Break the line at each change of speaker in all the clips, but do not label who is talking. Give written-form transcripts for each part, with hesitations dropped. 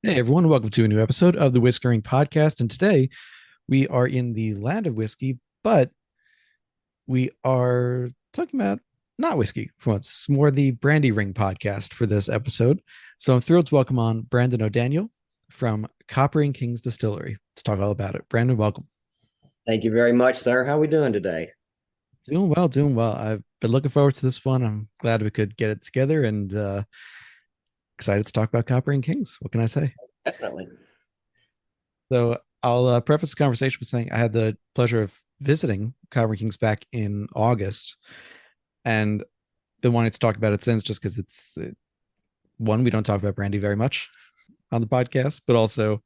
Hey everyone, welcome to a new episode of the Whiskey Ring Podcast. And today we are in the land of whiskey, but we are talking about not whiskey for once. It's more the Brandy Ring Podcast for this episode. So I'm thrilled to welcome on Brandon O'Daniel from Copper and Kings Distillery. Let's talk all about it. Brandon, welcome.
Thank you very much, sir. How are we doing today?
Doing well, doing well. I've been looking forward to this one. I'm glad we could get it together and excited to talk about Copper and Kings. What can I say?
Definitely.
So I'll preface the conversation with saying I had the pleasure of visiting Copper Kings back in August, and been wanting to talk about it since, just because one, we don't talk about brandy very much on the podcast, but also,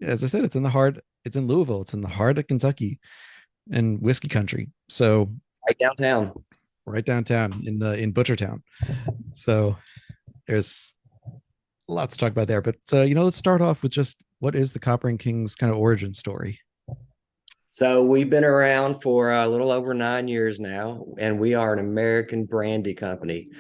as I said, it's in the heart. It's in Louisville. It's in the heart of Kentucky and whiskey country. So
Right downtown.
right downtown in Butchertown. So there's lots to talk about there. But let's start off with just what is the Copper and Kings kind of origin story.
So we've been around for a little over 9 years now, and we are an American brandy company.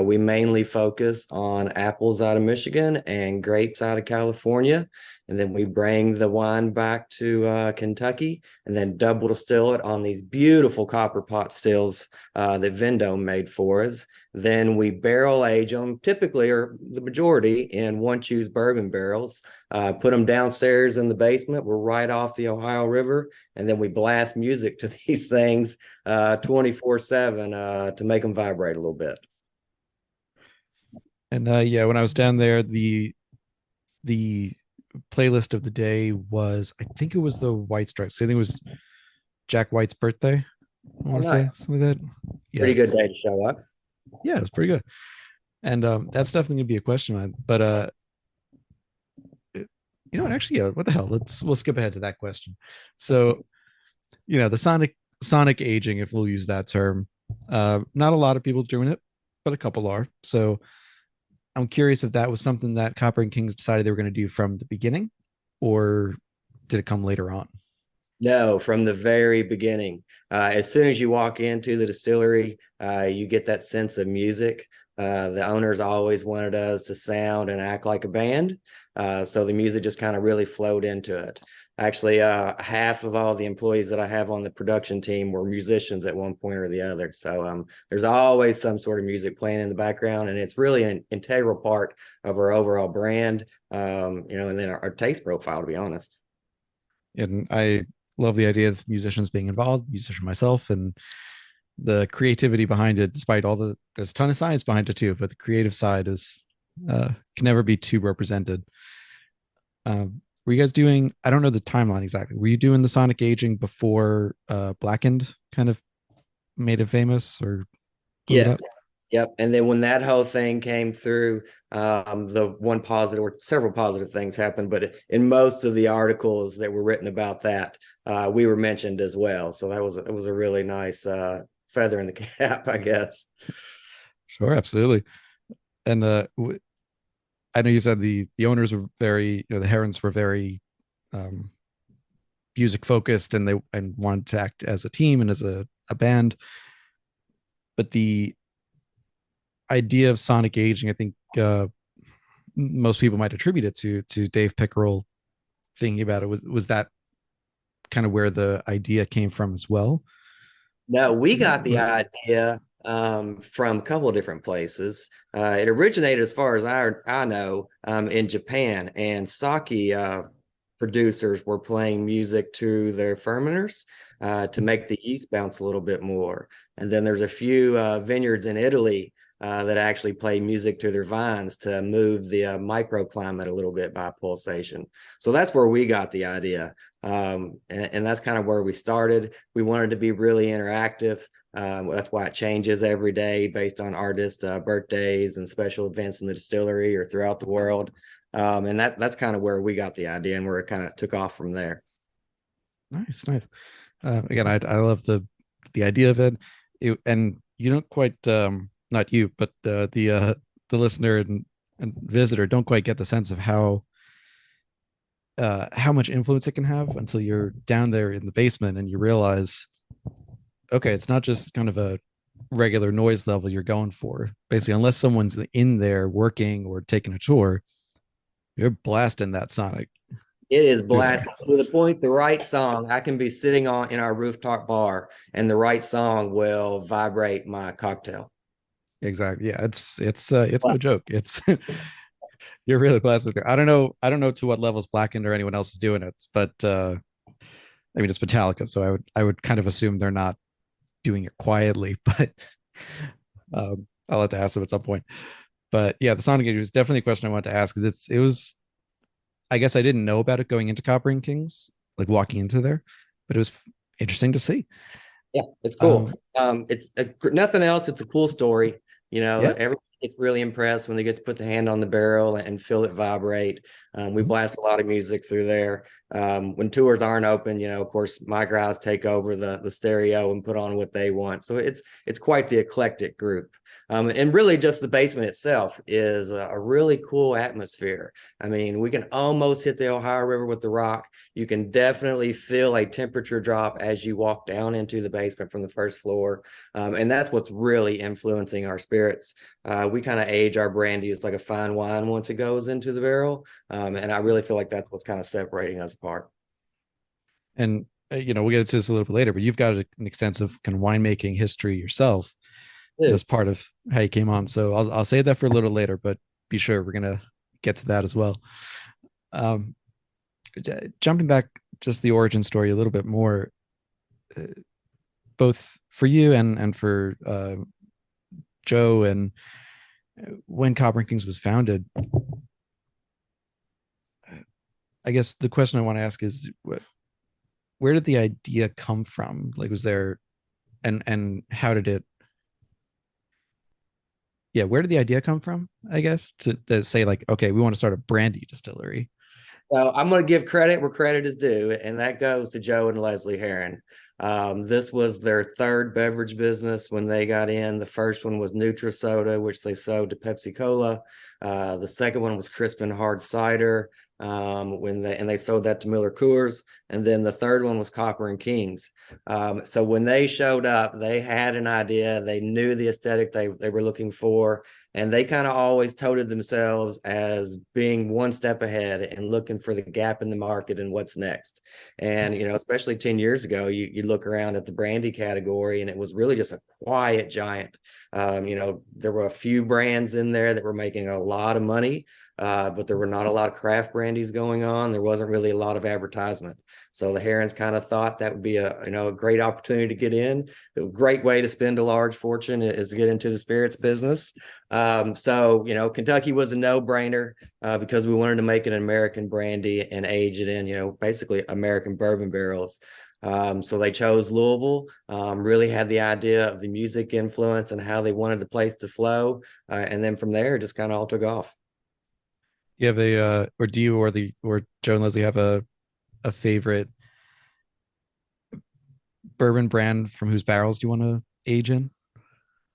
We mainly focus on apples out of Michigan and grapes out of California. And then we bring the wine back to Kentucky and then double distill it on these beautiful copper pot stills that Vendome made for us. Then we barrel age them, typically, or the majority, in one choose bourbon barrels. Put them downstairs in the basement. We're right off the Ohio River, and then we blast music to these things 24/7 to make them vibrate a little bit.
And yeah, when I was down there, the playlist of the day was, I think it was the White Stripes. I think it was Jack White's birthday. I
Oh,
want to say
nice.
something like that. Yeah,
Pretty good day to show up.
yeah, it was pretty good. And that's definitely gonna be a question, man. But actually, yeah, what the hell? We'll skip ahead to that question. So, the sonic aging, if we'll use that term. Not a lot of people doing it, but a couple are. So I'm curious if that was something that Copper and Kings decided they were going to do from the beginning, or did it come later on?
No, from the very beginning. As soon as you walk into the distillery, you get that sense of music. The owners always wanted us to sound and act like a band. So the music just kind of really flowed into it. Actually, half of all the employees that I have on the production team were musicians at one point or the other. So there's always some sort of music playing in the background, and it's really an integral part of our overall brand, and then our taste profile, to be honest.
And I love the idea of musicians being involved, musician myself, and the creativity behind it. Despite there's a ton of science behind it too, but the creative side is can never be too represented. Were you guys doing? I don't know the timeline exactly. Were you doing the sonic aging before Blackened kind of made it famous or blew it
Yes.
up?
Yep. And then when that whole thing came through, the one positive or several positive things happened, but in most of the articles that were written about that, we were mentioned as well. So it was a really nice feather in the cap, I guess.
Sure, absolutely. And I know you said the owners were very, the Herons were very um, music focused, and they wanted to act as a team and as a band. But the idea of sonic aging, I think most people might attribute it to Dave Pickerel thinking about it. Was that kind of where the idea came from as well?
No, we got the idea from a couple of different places. It originated, as far as I know, in Japan, and sake producers were playing music to their fermenters to make the yeast bounce a little bit more. And then there's a few vineyards in Italy that actually play music to their vines to move the microclimate a little bit by pulsation. So that's where we got the idea. And that's kind of where we started. We wanted to be really interactive. That's why it changes every day based on artist birthdays and special events in the distillery or throughout the world. And that's kind of where we got the idea and where it kind of took off from there.
Nice, nice. Again, I love the idea of it. And you don't quite not you, but the listener and visitor don't quite get the sense of how much influence it can have until you're down there in the basement and you realize, okay, it's not just kind of a regular noise level you're going for. Basically, unless someone's in there working or taking a tour, You're blasting that Sonic.
It is
Dude,
blasted to the point. The right song, I can be sitting on in our rooftop bar, and the right song will vibrate my cocktail.
exactly. Yeah, it's no joke. It's you're really blasting. I don't know to what levels Blackened or anyone else is doing it, but I mean it's Metallica, so I would kind of assume they're not doing it quietly, but I'll have to ask them at some point. But yeah, the Sonic Age was definitely a question I wanted to ask because it was, I guess I didn't know about it going into Copper and Kings, like walking into there, but it was interesting to see.
Yeah, it's cool.
Um,
It's nothing else. It's a cool story.
yeah.
Everybody gets really impressed when they get to put the hand on the barrel and feel it vibrate. We
Mhm.
blast a lot of music through there. When tours aren't open, of course, my guys take over the stereo and put on what they want. So it's quite the eclectic group. And really, just the basement itself is a really cool atmosphere. I mean, we can almost hit the Ohio River with the rock. You can definitely feel a temperature drop as you walk down into the basement from the first floor. And that's what's really influencing our spirits. We kind of age our brandies like a fine wine once it goes into the barrel. And I really feel like that's what's kind of separating us apart.
And we'll get into this a little bit later, but you've got an extensive kind of winemaking history yourself
Dude.
as part of how you came on. So I'll save that for a little later, but be sure we're gonna get to that as well. Um, Jumping back just the origin story a little bit more, uh, both for you and for Joe, and when Copper and Kings was founded, I guess the question I want to ask is, where did the idea come from? Like, was there, and how did it? Yeah, where did the idea come from? I guess to say like, okay, we want to start a brandy distillery.
So I'm going to give credit where credit is due, and that goes to Joe and Leslie Herron. This was their third beverage business when they got in. The first one was Soda, which they sold to Pepsi Cola. The second one was Crispin Hard Cider, when they sold that to Miller Coors, and then the third one was Copper and Kings. So when they showed up, they had an idea. They knew the aesthetic they were looking for, and they kind of always touted themselves as being one step ahead and looking for the gap in the market and what's next. And especially 10 years ago, you look around at the brandy category and it was really just a quiet giant. There were a few brands in there that were making a lot of money, but there were not a lot of craft brandies going on. There wasn't really a lot of advertisement. So the Herons kind of thought that would be a great opportunity to get in. A great way to spend a large fortune is to get into the spirits business. So Kentucky was a no-brainer, because we wanted to make an American brandy and age it in, basically American bourbon barrels. So they chose Louisville, really had the idea of the music influence and how they wanted the place to flow. And then from there, it just kind of all took off.
You have or do you or Joe and Leslie have a favorite bourbon brand from whose barrels do you want to age in?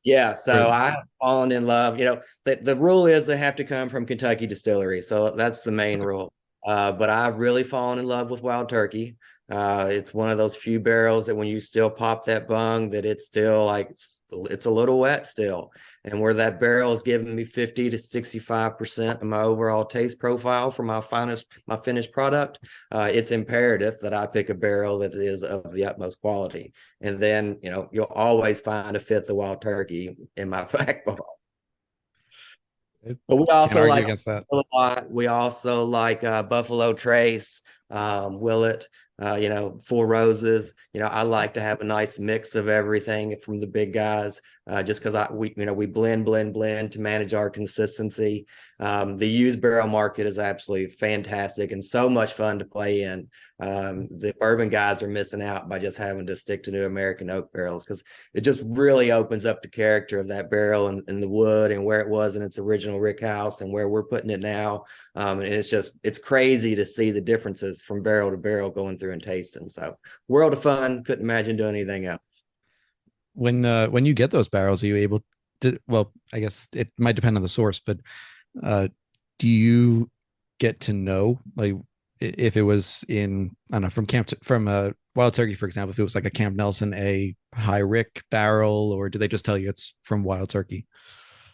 Yeah,
Or
so I have fallen in love. The rule is they have to come from Kentucky distillery. So that's the main
okay.
rule. But I've really fallen in love with Wild Turkey. It's one of those few barrels that when you still pop that bung, that it's still like it's a little wet still. And where that barrel is giving me 50 to 65% of my overall taste profile for my finished product, it's imperative that I pick a barrel that is of the utmost quality. And then, you'll always find a fifth of Wild Turkey in my back bar. But we
Can't
also
argue
like
against that.
a lot. We also like Buffalo Trace, Willet, Four Roses. I like to have a nice mix of everything from the big guys, just because we blend to manage our consistency. The used barrel market is absolutely fantastic and so much fun to play in. The bourbon guys are missing out by just having to stick to new American oak barrels, because it just really opens up the character of that barrel and the wood and where it was in its original rick house and where we're putting it now. And it's crazy to see the differences from barrel to barrel going through and tasting. So world of fun. Couldn't imagine doing anything else.
When you get those barrels, are you able to? Well, I guess it might depend on the source, but uh, do you get to know like if it was in, I don't know, from Wild Turkey, for example, if it was like a Camp Nelson a high rick barrel, or do they just tell you it's from Wild Turkey?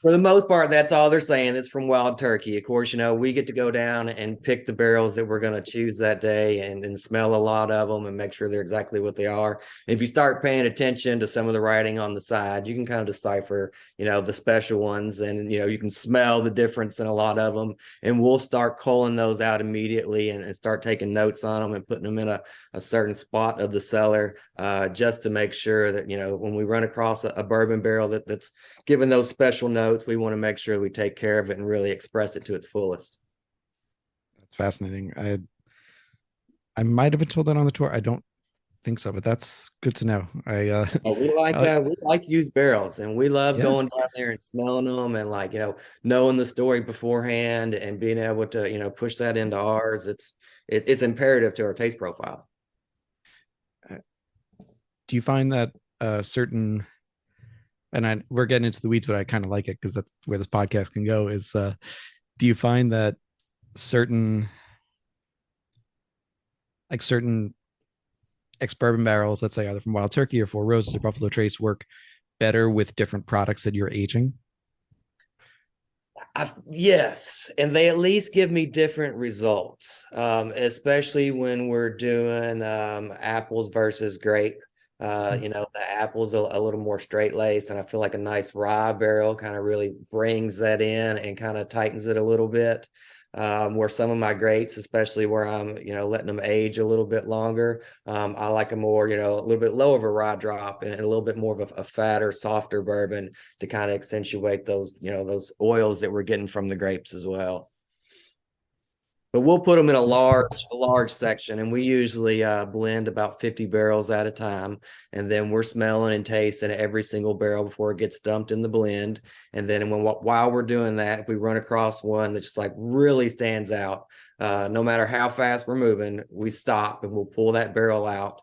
For the most part, that's all they're saying. It's from Wild Turkey. Of course, we get to go down and pick the barrels that we're going to choose that day and smell a lot of them and make sure they're exactly what they are. And if you start paying attention to some of the writing on the side, you can kind of decipher, the special ones, and, you can smell the difference in a lot of them. And we'll start culling those out immediately and start taking notes on them and putting them in a certain spot of the cellar, just to make sure that, when we run across a bourbon barrel that's given those special notes, we want to make sure we take care of it and really express it to its fullest.
That's fascinating. I might have been told that on the tour. I don't think so, but that's good to know.
Oh, we like
I,
we like used barrels, and we love
yeah,
going down there and smelling them, and like knowing the story beforehand and being able to push that into ours. It's imperative to our taste profile.
do you find that certain, and we're getting into the weeds, but I kind of like it because that's where this podcast can go, is do you find that certain certain ex bourbon barrels, let's say either from Wild Turkey or Four Roses or Buffalo Trace, work better with different products that you're aging?
Yes, and they at least give me different results, especially when we're doing apples versus grape. The apple's a little more straight laced, and I feel like a nice rye barrel kind of really brings that in and kind of tightens it a little bit. Where some of my grapes, especially where I'm, letting them age a little bit longer, I like a more, a little bit lower of a rye drop and a little bit more of a fatter, softer bourbon to kind of accentuate those, those oils that we're getting from the grapes as well. But we'll put them in a large section, and we usually blend about 50 barrels at a time. And then we're smelling and tasting every single barrel before it gets dumped in the blend. And then while we're doing that, if we run across one that just like really stands out, no matter how fast we're moving, we stop and we'll pull that barrel out,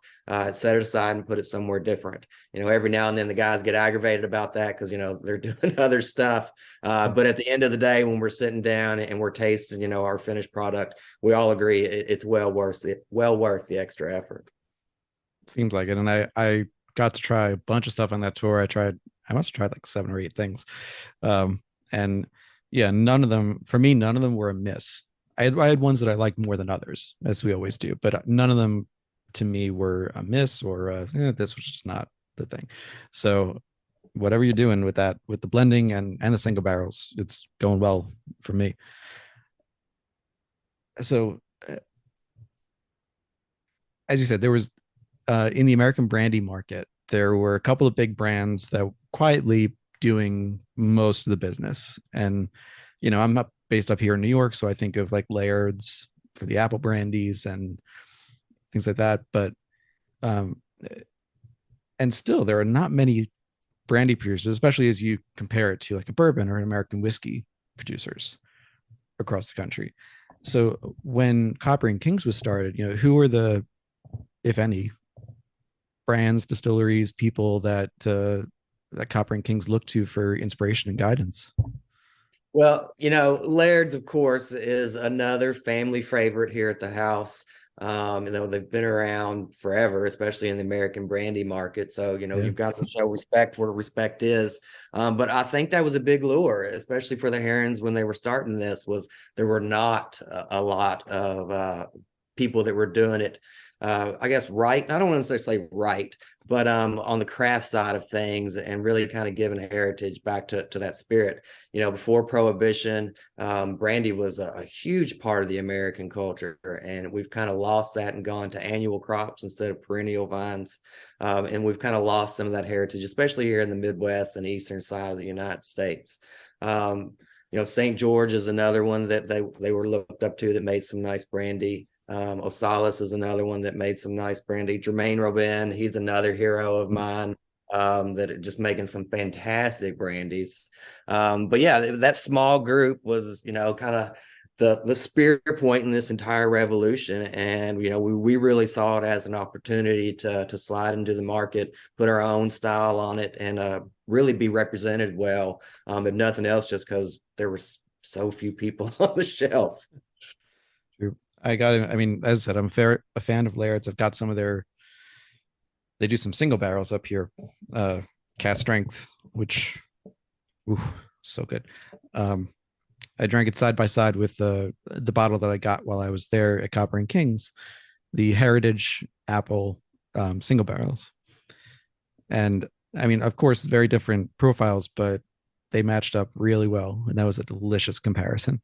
set it aside and put it somewhere different. Every now and then the guys get aggravated about that because, they're doing other stuff. But at the end of the day, when we're sitting down and we're tasting, our finished product, we all agree it's well worth the extra effort.
Seems like it. And I got to try a bunch of stuff on that tour. I must have tried like 7 or 8 things. And yeah, none of them were a miss. I had ones that I liked more than others, as we always do, but none of them to me were a miss or this was just not the thing. So whatever you're doing with that, with the blending and the single barrels, it's going well for me. So as you said, there was in the American brandy market, there were a couple of big brands that were quietly doing most of the business. And, I'm not based up here in New York, so I think of like Laird's for the apple brandies and things like that. But, um, and still, there are not many brandy producers, especially as you compare it to like a bourbon or an American whiskey producers across the country. So when Copper and Kings was started, who were the, if any, brands, distilleries, people that Copper and Kings look to for inspiration and guidance?
Well, Laird's, of course, is another family favorite here at the house. They've been around forever, especially in the American brandy market. So,
Yeah.
you've got to show respect where respect is. But I think that was a big lure, especially for the Herons when they were starting this, was there were not a lot of people that were doing it. I guess right. I don't want to say right, but on the craft side of things and really kind of giving a heritage back to that spirit. Before Prohibition, brandy was a huge part of the American culture, and we've kind of lost that and gone to annual crops instead of perennial vines. And we've kind of lost some of that heritage, especially here in the Midwest and eastern side of the United States. St. George is another one that they were looked up to that made some nice brandy. Osalis is another one that made some nice brandy. Jermaine Robin, he's another hero of mine, that just making some fantastic brandies. But yeah, that small group was, kind of the spear point in this entire revolution. And, we really saw it as an opportunity to slide into the market, put our own style on it, and really be represented well. If nothing else, just because there were so few people on the shelf.
True. I mean, as I said, a fan of Laird's. I've got some of they do some single barrels up here, cast strength, which, ooh, So good. Um, I drank it side by side with the bottle that I got while I was there at Copper and Kings, the Heritage Apple single barrels. And I mean, of course, very different profiles, but they matched up really well, and that was a delicious comparison.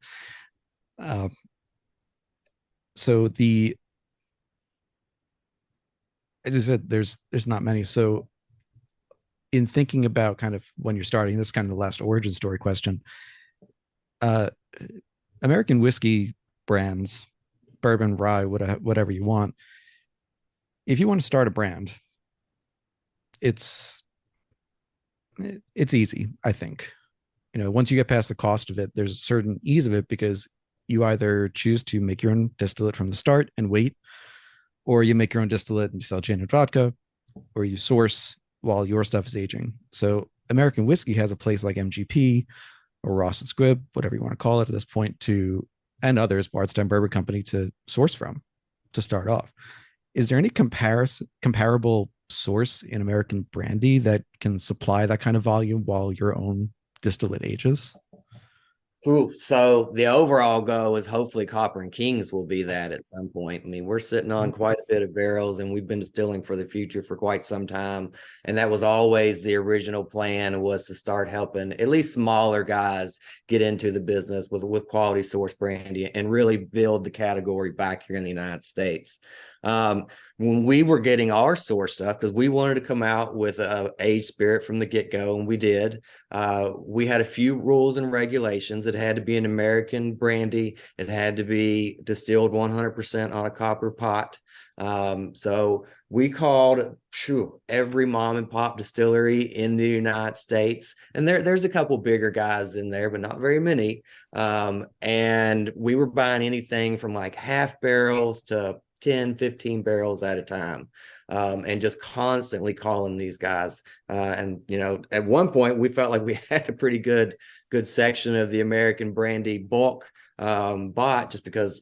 Uh, so the as I said, there's not many. So in thinking about kind of when you're starting, this is kind of the last origin story question. Uh, American whiskey brands, bourbon, rye, whatever you want. If you want to start a brand, it's it's easy, I think. Once you get past the cost of it, there's a certain ease of it because you either choose to make your own distillate from the start and wait, or you make your own distillate and you sell gin and vodka, or you source while your stuff is aging. So American whiskey has a place like MGP or Ross and Squibb, whatever you want to call it at this point, and others, Bardstown Bourbon Company, to source from to start off. Is there any comparable source in American brandy that can supply that kind of volume while your own distillate ages?
Ooh, so the overall goal is hopefully Copper and Kings will be that at some point. I mean, we're sitting on quite a bit of barrels and we've been distilling for the future for quite some time. And that was always the original plan, was to start helping at least smaller guys get into the business with quality source brandy and really build the category back here in the United States. When we were getting our source stuff, because we wanted to come out with a aged spirit from the get-go, and we did. We had a few rules and regulations. It had to be an American brandy. It had to be distilled 100% on a copper pot. So we called every mom and pop distillery in the United States, and there's a couple bigger guys in there, but not very many. And we were buying anything from like half barrels to 10, 15 barrels at a time, and just constantly calling these guys. And, at one point we felt like we had a pretty good section of the American brandy bulk bought, just because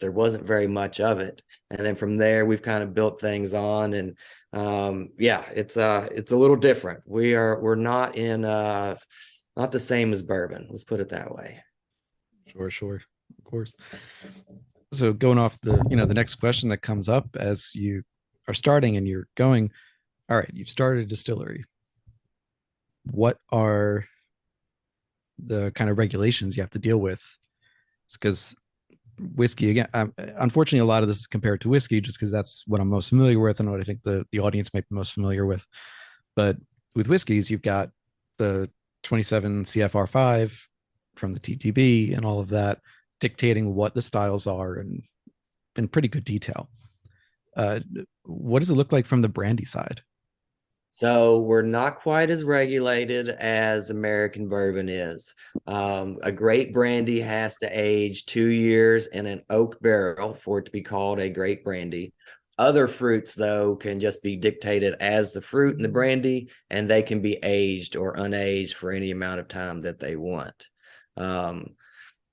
there wasn't very much of it. And then from there, we've kind of built things on, and it's a little different. We're not not the same as bourbon. Let's put it that way.
Sure, of course. So going off the next question that comes up as you are starting and you're going, all right, you've started a distillery. What are the kind of regulations you have to deal with? It's because whiskey, again, unfortunately, a lot of this is compared to whiskey just because that's what I'm most familiar with and what I think the audience might be most familiar with. But with whiskeys, you've got the 27 CFR 5 from the TTB and all of that dictating what the styles are and in pretty good detail. What does it look like from the brandy side?
So we're not quite as regulated as American bourbon is. A great brandy has to age 2 years in an oak barrel for it to be called a great brandy. Other fruits, though, can just be dictated as the fruit in the brandy, and they can be aged or unaged for any amount of time that they want.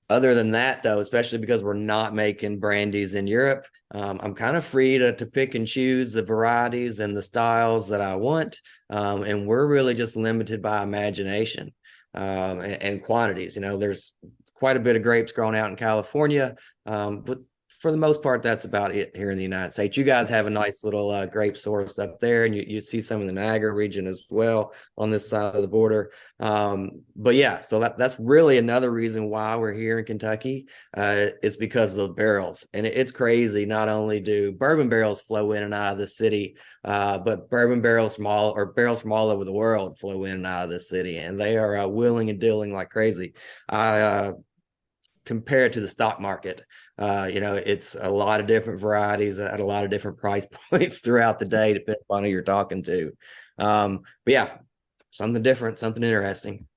Other than that, though, especially because we're not making brandies in Europe, I'm kind of free to pick and choose the varieties and the styles that I want. And we're really just limited by imagination and quantities. There's quite a bit of grapes grown out in California, but for the most part, that's about it here in the United States. You guys have a nice little grape source up there, and you see some in the Niagara region as well on this side of the border. But yeah, so that's really another reason why we're here in Kentucky, is because of the barrels. And it's crazy. Not only do bourbon barrels flow in and out of the city, but bourbon barrels from all over the world flow in and out of the city, and they are wheeling and dealing like crazy. I compare it to the stock market. It's a lot of different varieties at a lot of different price points throughout the day, depending on who you're talking to. But yeah, something different, something interesting.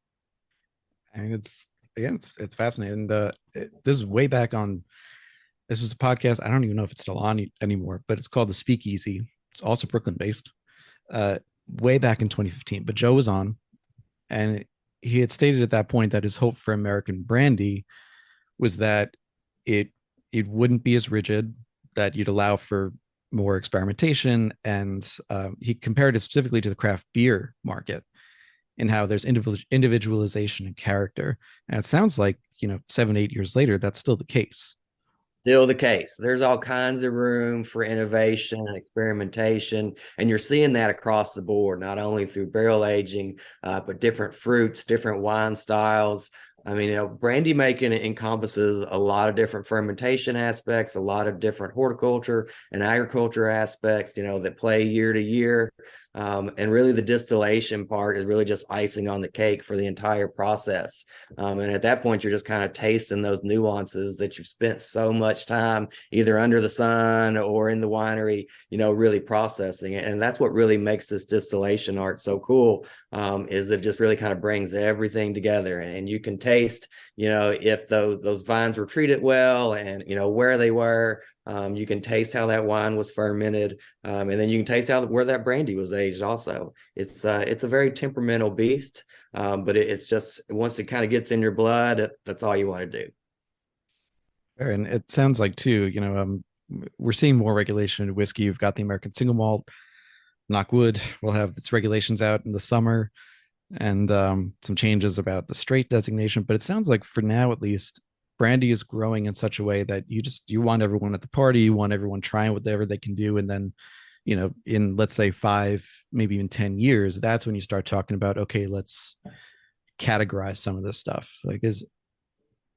I mean, it's fascinating. This is way back on. This was a podcast. I don't even know if it's still on anymore, but it's called The Speakeasy. It's also Brooklyn based. Way back in 2015, but Joe was on, and he had stated at that point that his hope for American brandy was that it wouldn't be as rigid, that you'd allow for more experimentation, and he compared it specifically to the craft beer market in how there's individualization and character. And it sounds like, 7, 8 years later, that's still the case.
Still the case. There's all kinds of room for innovation and experimentation, and you're seeing that across the board, not only through barrel aging, but different fruits, different wine styles. I mean, brandy making encompasses a lot of different fermentation aspects, a lot of different horticulture and agriculture aspects, that play year to year. And really, the distillation part is really just icing on the cake for the entire process. And at that point, you're just kind of tasting those nuances that you've spent so much time either under the sun or in the winery, really processing it. And that's what really makes this distillation art so cool, is it just really kind of brings everything together. And you can taste, if those vines were treated well and, where they were. You can taste how that wine was fermented, and then you can taste where that brandy was aged. Also, it's a very temperamental beast, but it's just once it kind of gets in your blood, that's all you want to do.
And it sounds like too, we're seeing more regulation in whiskey. You've got the American single malt. Knock wood, we'll have its regulations out in the summer, and some changes about the straight designation. But it sounds like for now, at least, brandy is growing in such a way that you want everyone at the party, you want everyone trying whatever they can do, and then in, let's say, 5, maybe even 10 years, that's when you start talking about, okay, let's categorize some of this stuff. Like, does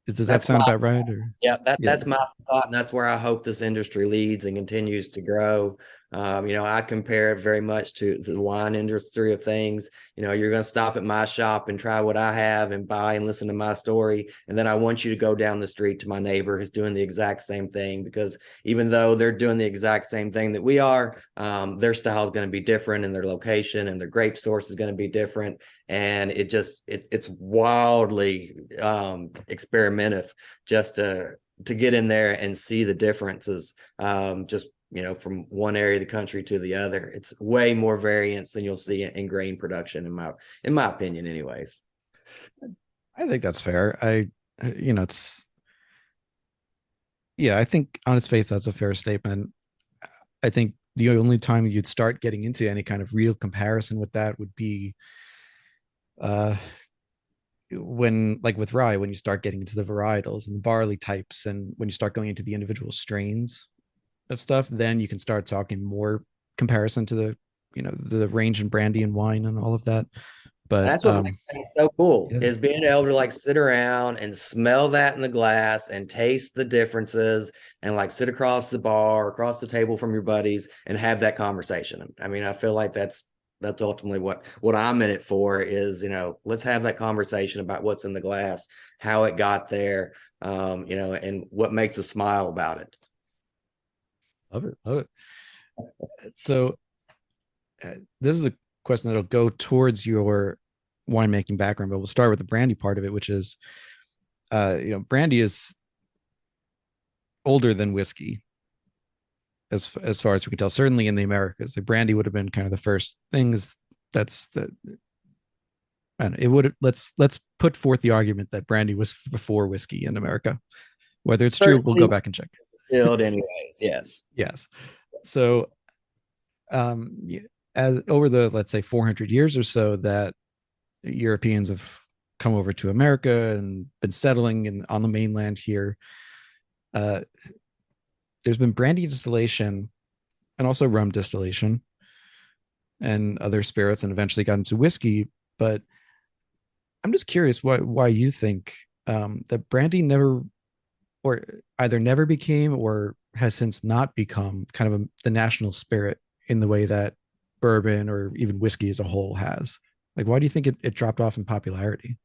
that
That's
sound
my
about right? Or
Yeah,
yeah.
that's my thought, and that's where I hope this industry leads and continues to grow. I compare it very much to the wine industry of things. You're going to stop at my shop and try what I have and buy and listen to my story, and then I want you to go down the street to my neighbor who's doing the exact same thing, because even though they're doing the exact same thing that we are, their style is going to be different, and their location and their grape source is going to be different, and it's wildly experimentative just to get in there and see the differences, just from one area of the country to the other. It's way more variance than you'll see in grain production, in my opinion, anyways.
I think that's fair. It's, yeah, I think on its face that's a fair statement. I think the only time you'd start getting into any kind of real comparison with that would be uh when, like with rye, when you start getting into the varietals and the barley types, and when you start going into the individual strains of stuff, then you can start talking more comparison to the range in brandy and wine and all of that. But
That's what makes things so cool,
yeah,
is being able to like sit around and smell that in the glass and taste the differences, and like sit across the bar, across the table from your buddies, and have that conversation. I mean, I feel like that's ultimately what I'm in it for, is, let's have that conversation about what's in the glass, how it got there, and what makes us smile about it.
love it, love it. So this is a question that'll go towards your winemaking background, but we'll start with the brandy part of it, which is, brandy is older than whiskey, as far as we can tell. Certainly in the Americas, the brandy would have been kind of the first things. That's the and it would, let's put forth the argument that brandy was before whiskey in America. Whether it's true, we'll go
Personally,
back and check.
filled anyways, yes.
Yes. So, as over the, let's say, 400 years or so that Europeans have come over to America and been settling on the mainland here, uh, there's been brandy distillation and also rum distillation and other spirits, and eventually got into whiskey. But I'm just curious why you think that brandy never, or either never became or has since not become kind of the national spirit in the way that bourbon or even whiskey as a whole has. Like, why do you think it dropped off in popularity?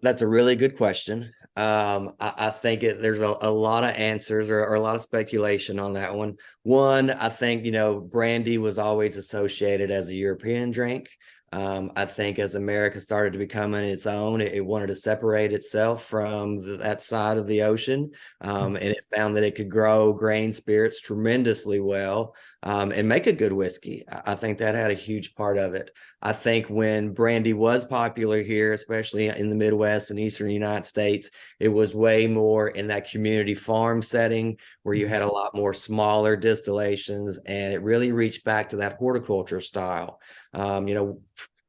That's a really good question. I think there's a lot of answers, or a lot of speculation on that one. One, I think, brandy was always associated as a European drink. I think as America started to become on its own, it wanted to separate itself from that side of the ocean, and it found that it could grow grain spirits tremendously well, and make a good whiskey. I think that had a huge part of it. I think when brandy was popular here, especially in the Midwest and Eastern United States, it was way more in that community farm setting where you had a lot more smaller distillations, and it really reached back to that horticulture style.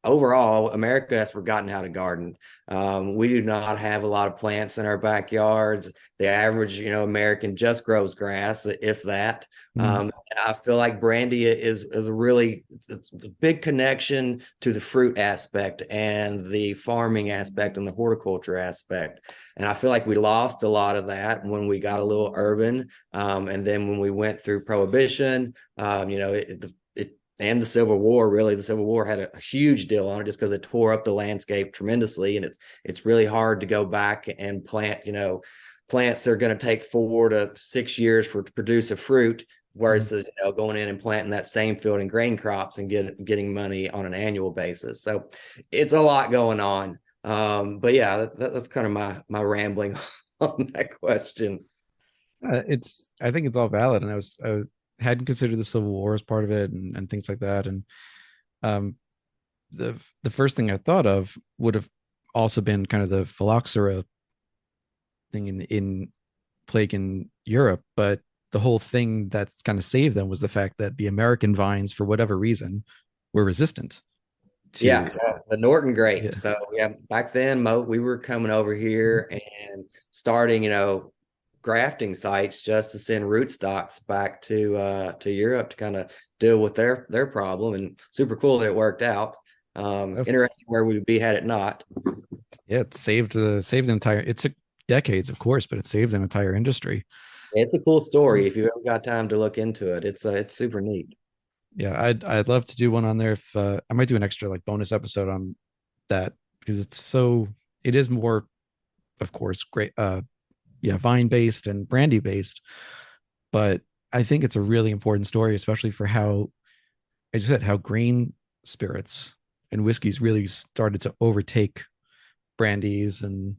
overall, America has forgotten how to garden. We do not have a lot of plants in our backyards. The average, American just grows grass, if that.
Mm.
I feel like brandy is a really it's a big connection to the fruit aspect and the farming aspect and the horticulture aspect. And I feel like we lost a lot of that when we got a little urban. And then when we went through prohibition, and the Civil War, really, the Civil War had a huge deal on it just because it tore up the landscape tremendously. And it's really hard to go back and plant, plants that are going to take 4 to 6 years to produce a fruit
Mm.
versus going in and planting that same field and grain crops and getting money on an annual basis. So it's a lot going on. But yeah, that's kind of my rambling on that question.
I think it's all valid, and I hadn't considered the Civil War as part of it, and things like that. And um, the first thing I thought of would have also been kind of the phylloxera thing in plague in Europe, but the whole thing that's kind of saved them was the fact that the American vines, for whatever reason, were resistant
Yeah,
to.
the Norton grape.
Yeah.
So yeah, back then, we were coming over here and starting, grafting sites just to send rootstocks back to Europe to kind of deal with their problem. And super cool that it worked out. Interesting where we would be had it not.
Yeah, it saved an entire. It took decades, of course, but it saved an entire industry.
It's a cool story if you've ever got time to look into it. It's super neat.
Yeah, I'd love to do one on there. If I might do an extra like bonus episode on that because it is more, of course, great. Yeah, vine based and brandy based, but I think it's a really important story, especially for how, as you said, how grain spirits and whiskeys really started to overtake brandies and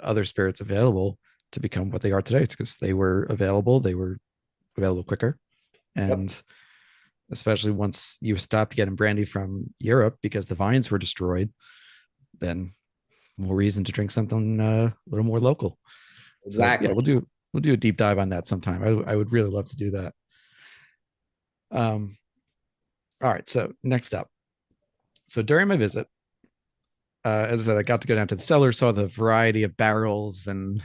other spirits available to become what they are today. It's because they were available quicker,
Yep.
and especially once you stopped getting brandy from Europe because the vines were destroyed, then more reason to drink something a little more local. So yeah,
Exactly.
we'll do a deep dive on that sometime. I would really love to do that. Um, all right, so next up. So during my visit, as I said, I got to go down to the cellar, saw the variety of barrels, and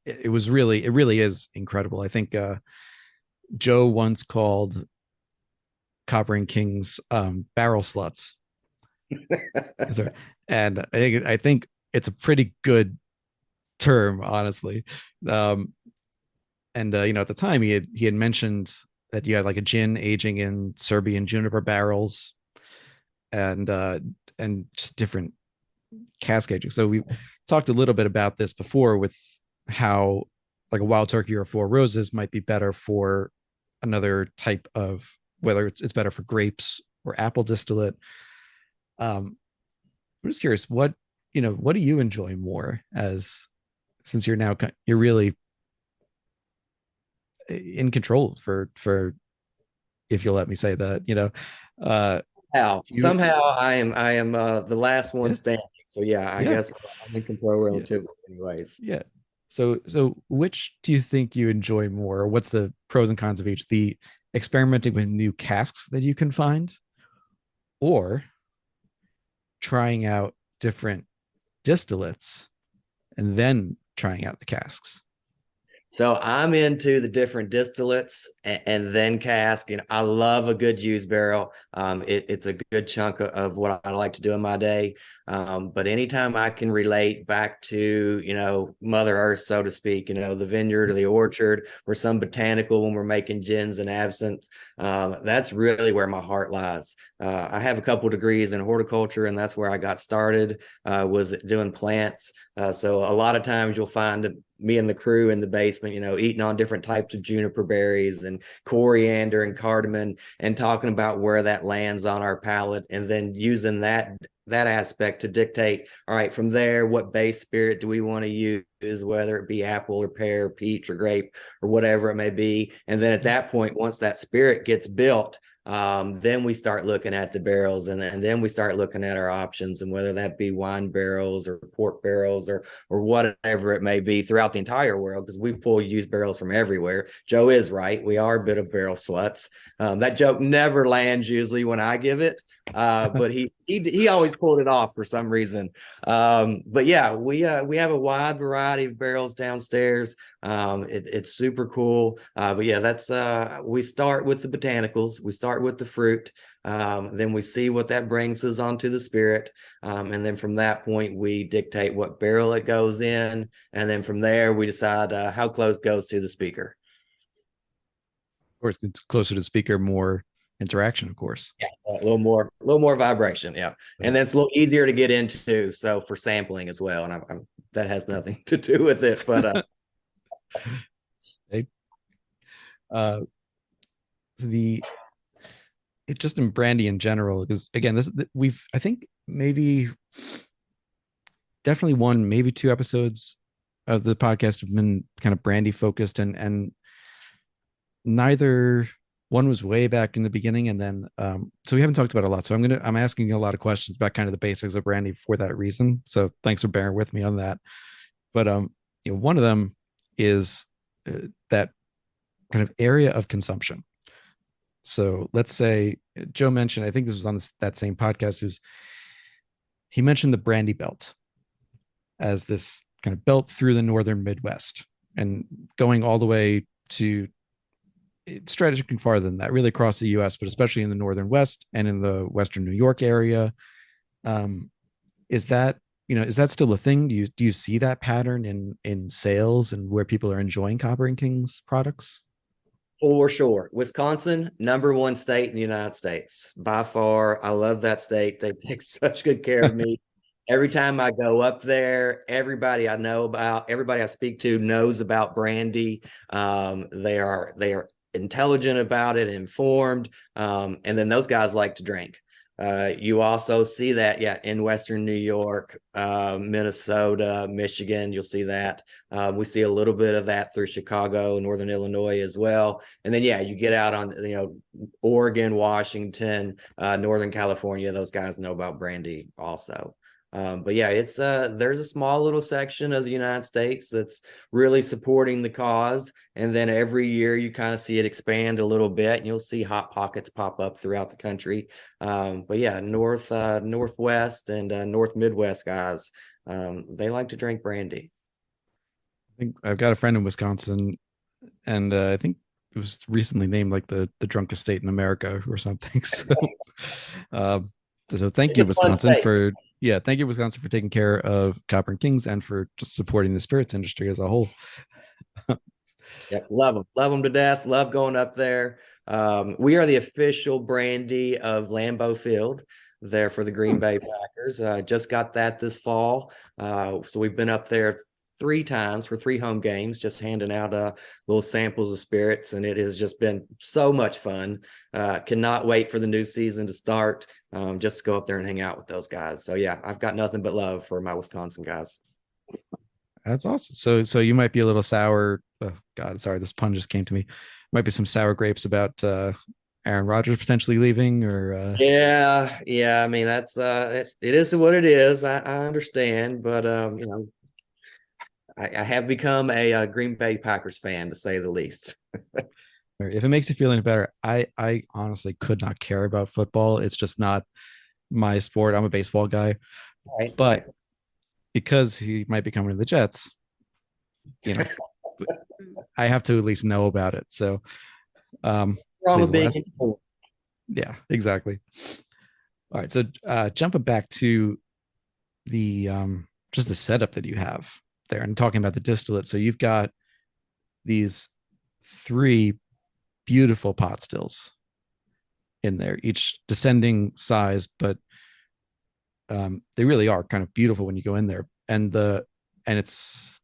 it really is incredible. I think Joe once called Copper and King's barrel sluts. And I think it's a pretty good term, honestly. Um, and at the time he had mentioned that you had like a gin aging in Serbian juniper barrels and just different cask aging. So we talked a little bit about this before with how like a wild turkey or four roses might be better for another type of, whether it's better for grapes or apple distillate. I'm just curious, what do you enjoy more, as since you're really in control for, if you'll let me say that, uh
How
you
somehow I am the last one
yeah,
standing. So yeah, I
yeah,
guess I'm in control
yeah,
relatively anyways.
yeah. So which do you think you enjoy more? Or what's the pros and cons of each? The experimenting with new casks that you can find, or trying out different distillates and then trying out the casks?
So I'm into the different distillates and then cask. And I love a good use barrel. It's a good chunk of what I like to do in my day. But anytime I can relate back to, Mother Earth, so to speak, the vineyard or the orchard or some botanical when we're making gins and absinthe, that's really where my heart lies. I have a couple degrees in horticulture, and that's where I got started, was doing plants. So a lot of times you'll find me and the crew in the basement, eating on different types of juniper berries and coriander and cardamom and talking about where that lands on our palate and then using that aspect to dictate, all right, from there, what base spirit do we want to use, whether it be apple or pear, peach or grape or whatever it may be. And then at that point, once that spirit gets built, Then we start looking at the barrels, and then we start looking at our options, and whether that be wine barrels or port barrels or whatever it may be throughout the entire world, because we pull used barrels from everywhere. Joe is right. We are a bit of barrel sluts. That joke never lands usually when I give it, but he always pulled it off for some reason. But yeah, we have a wide variety of barrels downstairs. It's super cool. But yeah, that's we start with the botanicals, we start with the fruit, then we see what that brings us onto the spirit, and then from that point we dictate what barrel it goes in, and then from there we decide how close goes to the speaker.
Of course, it's closer to the speaker, more interaction, of course.
Yeah, a little more vibration. Yeah, and then it's a little easier to get into. So for sampling as well, and that has nothing to do with it, but
Okay. uh, the it's just in brandy in general, because again, this we've I think maybe definitely one, maybe two episodes of the podcast have been kind of brandy focused, and neither one was way back in the beginning, and then so we haven't talked about it a lot. So I'm asking a lot of questions about kind of the basics of brandy for that reason. So thanks for bearing with me on that. But one of them is that kind of area of consumption. So let's say Joe mentioned, I think this was on that same podcast, he mentioned the brandy belt as this kind of belt through the northern Midwest and going all the way to stretching farther than that, really across the US, but especially in the northern West and in the Western New York area. Is that still a thing? Do you see that pattern in sales and where people are enjoying Copper and Kings products?
For sure. Wisconsin, number one state in the United States by far. I love that state. They take such good care of me. Every time I go up there, everybody I speak to knows about brandy. They are intelligent about it, informed, and then those guys like to drink. You also see that, yeah, in Western New York, Minnesota, Michigan, you'll see that. We see a little bit of that through Chicago, Northern Illinois as well. And then, yeah, you get out on, Oregon, Washington, Northern California, those guys know about brandy also. But yeah, it's there's a small little section of the United States that's really supporting the cause, and then every year you kind of see it expand a little bit, and you'll see hot pockets pop up throughout the country. But yeah, Northwest and North Midwest guys, they like to drink brandy.
I think I've got a friend in Wisconsin, and I think it was recently named like the drunkest state in America or something. Um, so thank you, Wisconsin, for taking care of Copper and Kings and for just supporting the spirits industry as a whole.
Yep, love them to death. Love going up there. We are the official brandy of Lambeau Field there for the Green Bay Packers. Just got that this fall. So we've been up there 3 times for 3 home games, just handing out little samples of spirits, and it has just been so much fun. Cannot wait for the new season to start, just to go up there and hang out with those guys. So yeah, I've got nothing but love for my Wisconsin guys.
That's awesome. So you might be a little sour. Oh God, sorry, this pun just came to me. Might be some sour grapes about Aaron Rodgers potentially leaving, or
Yeah. I mean, that's it is what it is. I understand, but I have become a Green Bay Packers fan, to say the least.
if it makes you feel any better, I honestly could not care about football. It's just not my sport. I'm a baseball guy,
Right,
but
nice.
because he might be coming to the Jets, you know, I have to at least know about it. So,
Wrong
please,
with being
last, yeah, exactly. All right, so jumping back to the just the setup that you have there and talking about the distillate. So you've got these 3 beautiful pot stills in there, each descending size, but they really are kind of beautiful when you go in there. And it's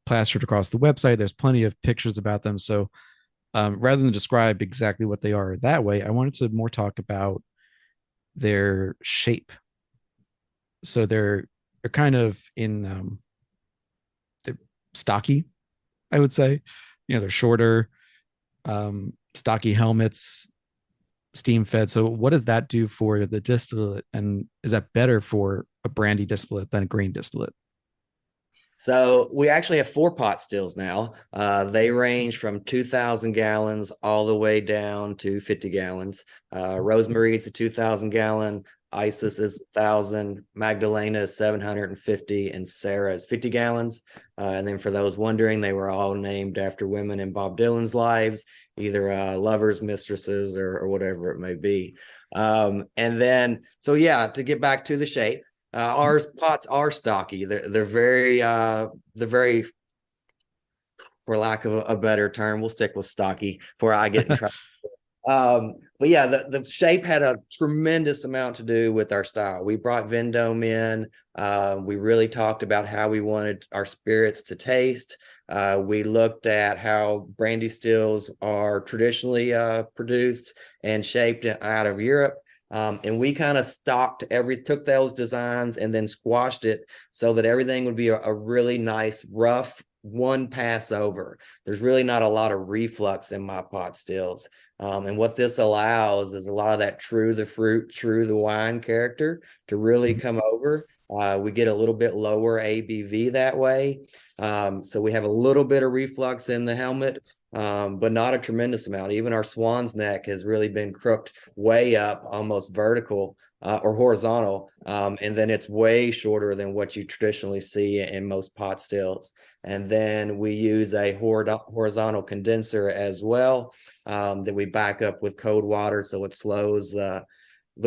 plastered across the website. There's plenty of pictures about them. So rather than describe exactly what they are that way, I wanted to more talk about their shape. So they're kind of in they're stocky, I would say. They're shorter, stocky helmets, steam fed. So what does that do for the distillate? And is that better for a brandy distillate than a grain distillate?
So we actually have 4 pot stills now. They range from 2,000 gallons all the way down to 50 gallons. Rosemary is a 2,000 gallon. Isis is 1,000. Magdalena is 750, and Sarah is 50 gallons. And then for those wondering, they were all named after women in Bob Dylan's lives, either lovers, mistresses, or whatever it may be. And then, so yeah, to get back to the shape. Ours pots are stocky. They're very, for lack of a better term, we'll stick with stocky before I get in trouble. But yeah, the shape had a tremendous amount to do with our style. We brought Vendome in. We really talked about how we wanted our spirits to taste. We looked at how brandy stills are traditionally produced and shaped out of Europe. And we kind of took those designs and then squashed it so that everything would be a really nice, rough one pass over. There's really not a lot of reflux in my pot stills. And what this allows is a lot of that true the fruit, true the wine character to really come over. We get a little bit lower ABV that way. So we have a little bit of reflux in the helmet, but not a tremendous amount. Even our swan's neck has really been crooked way up, almost vertical or horizontal. And then it's way shorter than what you traditionally see in most pot stills. And then we use a horizontal condenser as well, that we back up with cold water so it slows the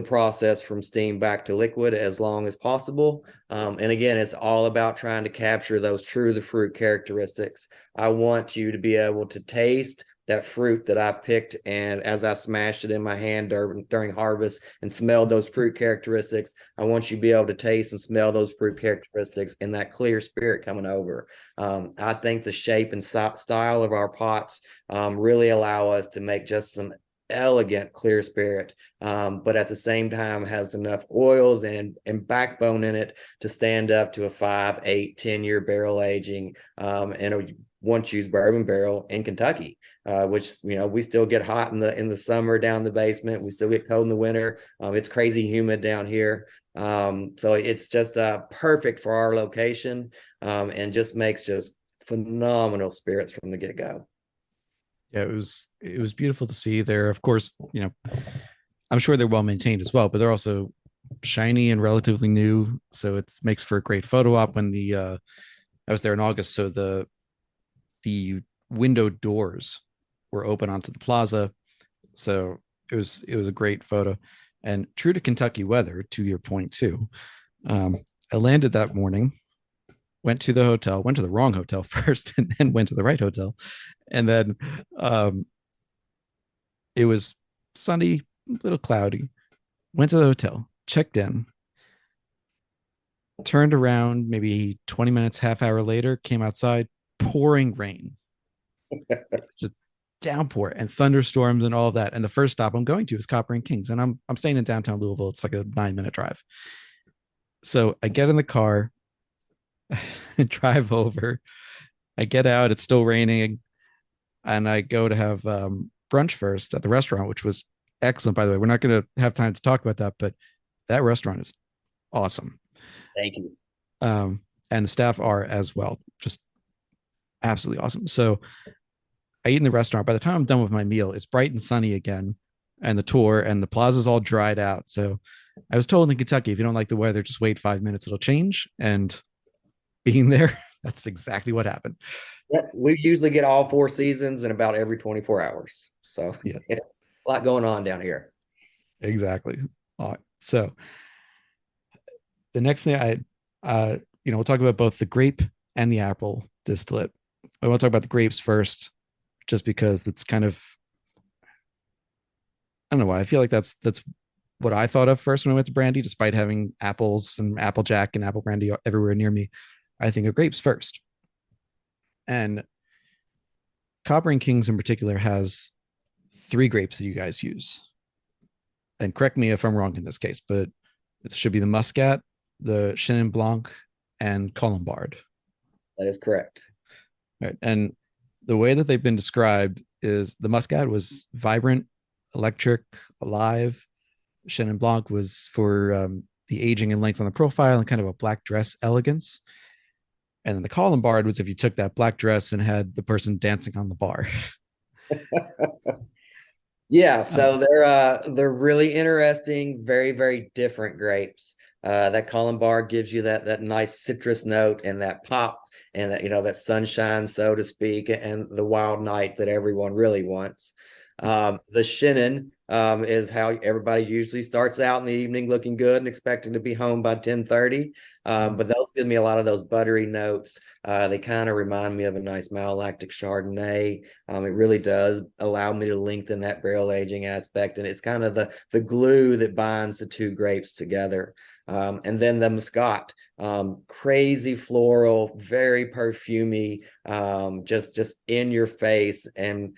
process from steam back to liquid as long as possible. And again, it's all about trying to capture those true the fruit characteristics. I want you to be able to taste that fruit that I picked, and as I smashed it in my hand during harvest and smelled those fruit characteristics, I want you to be able to taste and smell those fruit characteristics and that clear spirit coming over. I think the shape and style of our pots really allow us to make just some elegant clear spirit, but at the same time has enough oils and backbone in it to stand up to a 5, 8, 10-year barrel aging, and a once used bourbon barrel in Kentucky, which we still get hot in the summer down the basement. We still get cold in the winter. It's crazy humid down here, so it's just perfect for our location, and just makes just phenomenal spirits from the get-go.
Yeah, it was beautiful to see. There, of course, I'm sure they're well maintained as well, but they're also shiny and relatively new, so it makes for a great photo op. When I was there in August, so the window doors were open onto the plaza, so it was a great photo. And true to Kentucky weather, to your point too, I landed that morning, went to the hotel, went to the wrong hotel first, and then went to the right hotel, and then it was sunny, a little cloudy. Went to the hotel, checked in, turned around maybe 20 minutes, half hour later, came outside, pouring rain, just downpour and thunderstorms and all of that. And the first stop I'm going to is Copper and Kings, and I'm staying in downtown Louisville. It's like a 9-minute drive. So I get in the car and drive over. I get out, it's still raining, and I go to have brunch first at the restaurant, which was excellent, by the way. We're not going to have time to talk about that, but that restaurant is awesome.
Thank you.
And the staff are as well, just absolutely awesome. So I eat in the restaurant. By the time I'm done with my meal, it's bright and sunny again, and the tour and the plaza's all dried out. So I was told in Kentucky, if you don't like the weather, just wait 5 minutes, it'll change. And being there, that's exactly what happened.
Yeah, we usually get all 4 seasons in about every 24 hours. So yeah, it's a lot going on down here.
Exactly. All right. So the next thing we'll talk about both the grape and the apple distillate. I want to talk about the grapes first, just because it's kind of, I don't know why. I feel like that's what I thought of first when I went to brandy, despite having apples and Applejack and apple brandy everywhere near me. I think of grapes first. And Copper and Kings in particular has 3 grapes that you guys use. And correct me if I'm wrong in this case, but it should be the Muscat, the Chenin Blanc, and Colombard.
That is correct.
Right. And the way that they've been described is the Muscat was vibrant, electric, alive. Chenin Blanc was for the aging and length on the profile and kind of a black dress elegance. And then the Columbard was if you took that black dress and had the person dancing on the bar.
Yeah,
Uh,
so they're really interesting, very, very different grapes. That Columbard gives you that nice citrus note and that pop and that that sunshine, so to speak, and the wild night that everyone really wants. The Chenin is how everybody usually starts out in the evening looking good and expecting to be home by 10:30. But those give me a lot of those buttery notes. They kind of remind me of a nice malolactic Chardonnay. It really does allow me to lengthen that barrel aging aspect, and it's kind of the glue that binds the two grapes together. And then the Muscat, crazy floral, very perfumey, just in your face and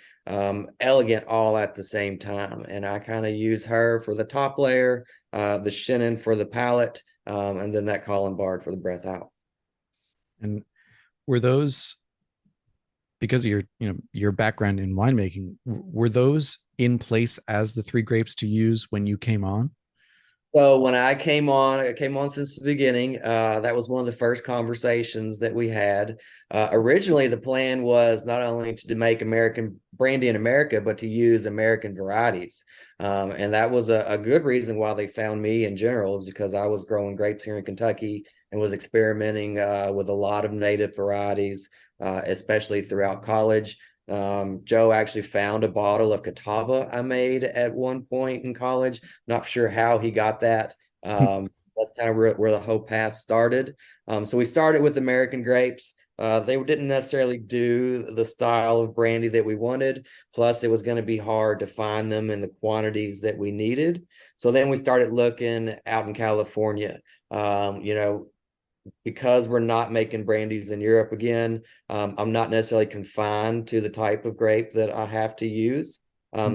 elegant all at the same time. And I kind of use her for the top layer, the Chenin for the palate, and then that Columbard for the breath out.
and were those because of your background in winemaking, were those in place as the three grapes to use when you came on?
So when I came on since the beginning. That was one of the first conversations that we had. Originally, the plan was not only to make American brandy in America, but to use American varieties. And that was a good reason why they found me in general, is because I was growing grapes here in Kentucky and was experimenting with a lot of native varieties, especially throughout college. Joe actually found a bottle of Catawba I made at one point in college. Not sure how he got that. That's kind of where the whole path started. So we started with American grapes. They didn't necessarily do the style of brandy that we wanted. Plus, it was going to be hard to find them in the quantities that we needed. So then we started looking out in California. You know, because we're not making brandies in Europe again, I'm not necessarily confined to the type of grape that I have to use.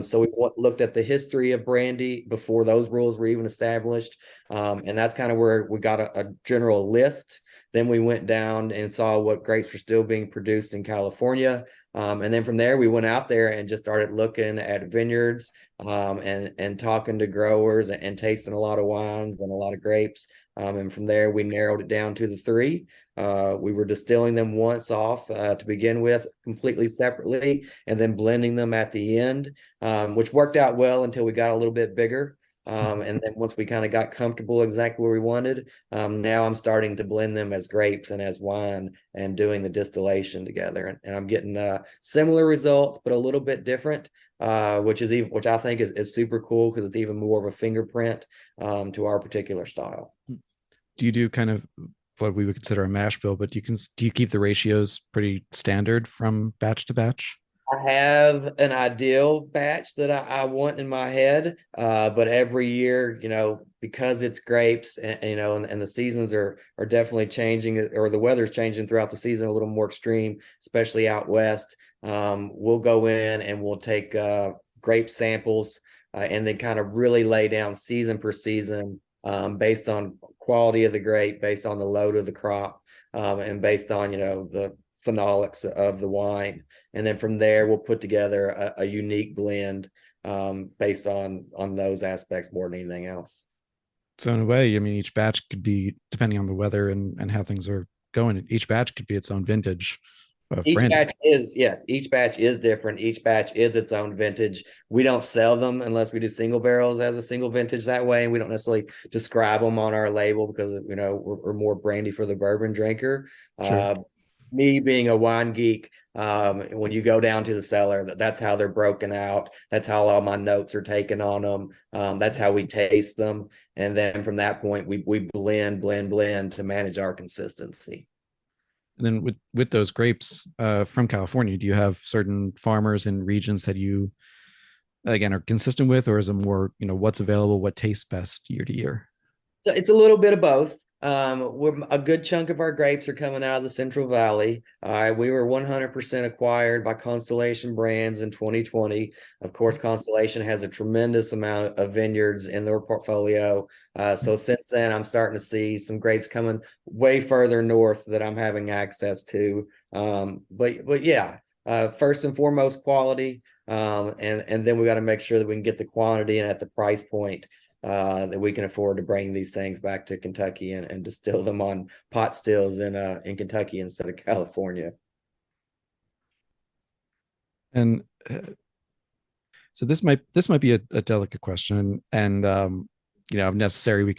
So we looked at the history of brandy before those rules were even established. And that's kind of where we got a general list. Then we went down and saw what grapes were still being produced in California. And then from there, we went out there and just started looking at vineyards, and talking to growers and tasting a lot of wines and a lot of grapes. And from there, we narrowed it down to the three. We were distilling them once off to begin with, completely separately, and then blending them at the end, which worked out well until we got a little bit bigger. And then once we kind of got comfortable exactly where we wanted, now I'm starting to blend them as grapes and as wine and doing the distillation together. And I'm getting similar results, but a little bit different, which I think is super cool because it's even more of a fingerprint to our particular style.
Do you do kind of what we would consider a mash bill, but do you keep the ratios pretty standard from batch to batch?
I have an ideal batch that I want in my head, but every year, because it's grapes, and the seasons are definitely changing, or the weather's changing throughout the season a little more extreme, especially out west. We'll go in and we'll take grape samples, and then kind of really lay down season per season, based on quality of the grape, based on the load of the crop, and based on the phenolics of the wine. And then from there, we'll put together a unique blend, based on those aspects more than anything else.
So in a way, I mean, each batch could be, depending on the weather and how things are going, each batch could be its own vintage of
Each
brandy.
batch is, yes, each batch is different. Each batch is its own vintage. We don't sell them unless we do single barrels as a single vintage that way. And we don't necessarily describe them on our label because, we're more brandy for the bourbon drinker.
Sure.
Me being a wine geek, when you go down to the cellar, that's how they're broken out. That's how all my notes are taken on them. That's how we taste them. And then from that point, we blend to manage our consistency.
And then with those grapes from California, do you have certain farmers and regions that you again are consistent with, or is it more what's available, what tastes best year to year?
So it's a little bit of both. A good chunk of our grapes are coming out of the Central Valley. We were 100% acquired by Constellation Brands in 2020. Of course, Constellation has a tremendous amount of vineyards in their portfolio. So since then, I'm starting to see some grapes coming way further north that I'm having access to. But yeah, first and foremost, quality. And then we got to make sure that we can get the quantity and at the price point that we can afford to bring these things back to Kentucky and distill them on pot stills in Kentucky instead of California.
And so this might be a delicate question, and if necessary,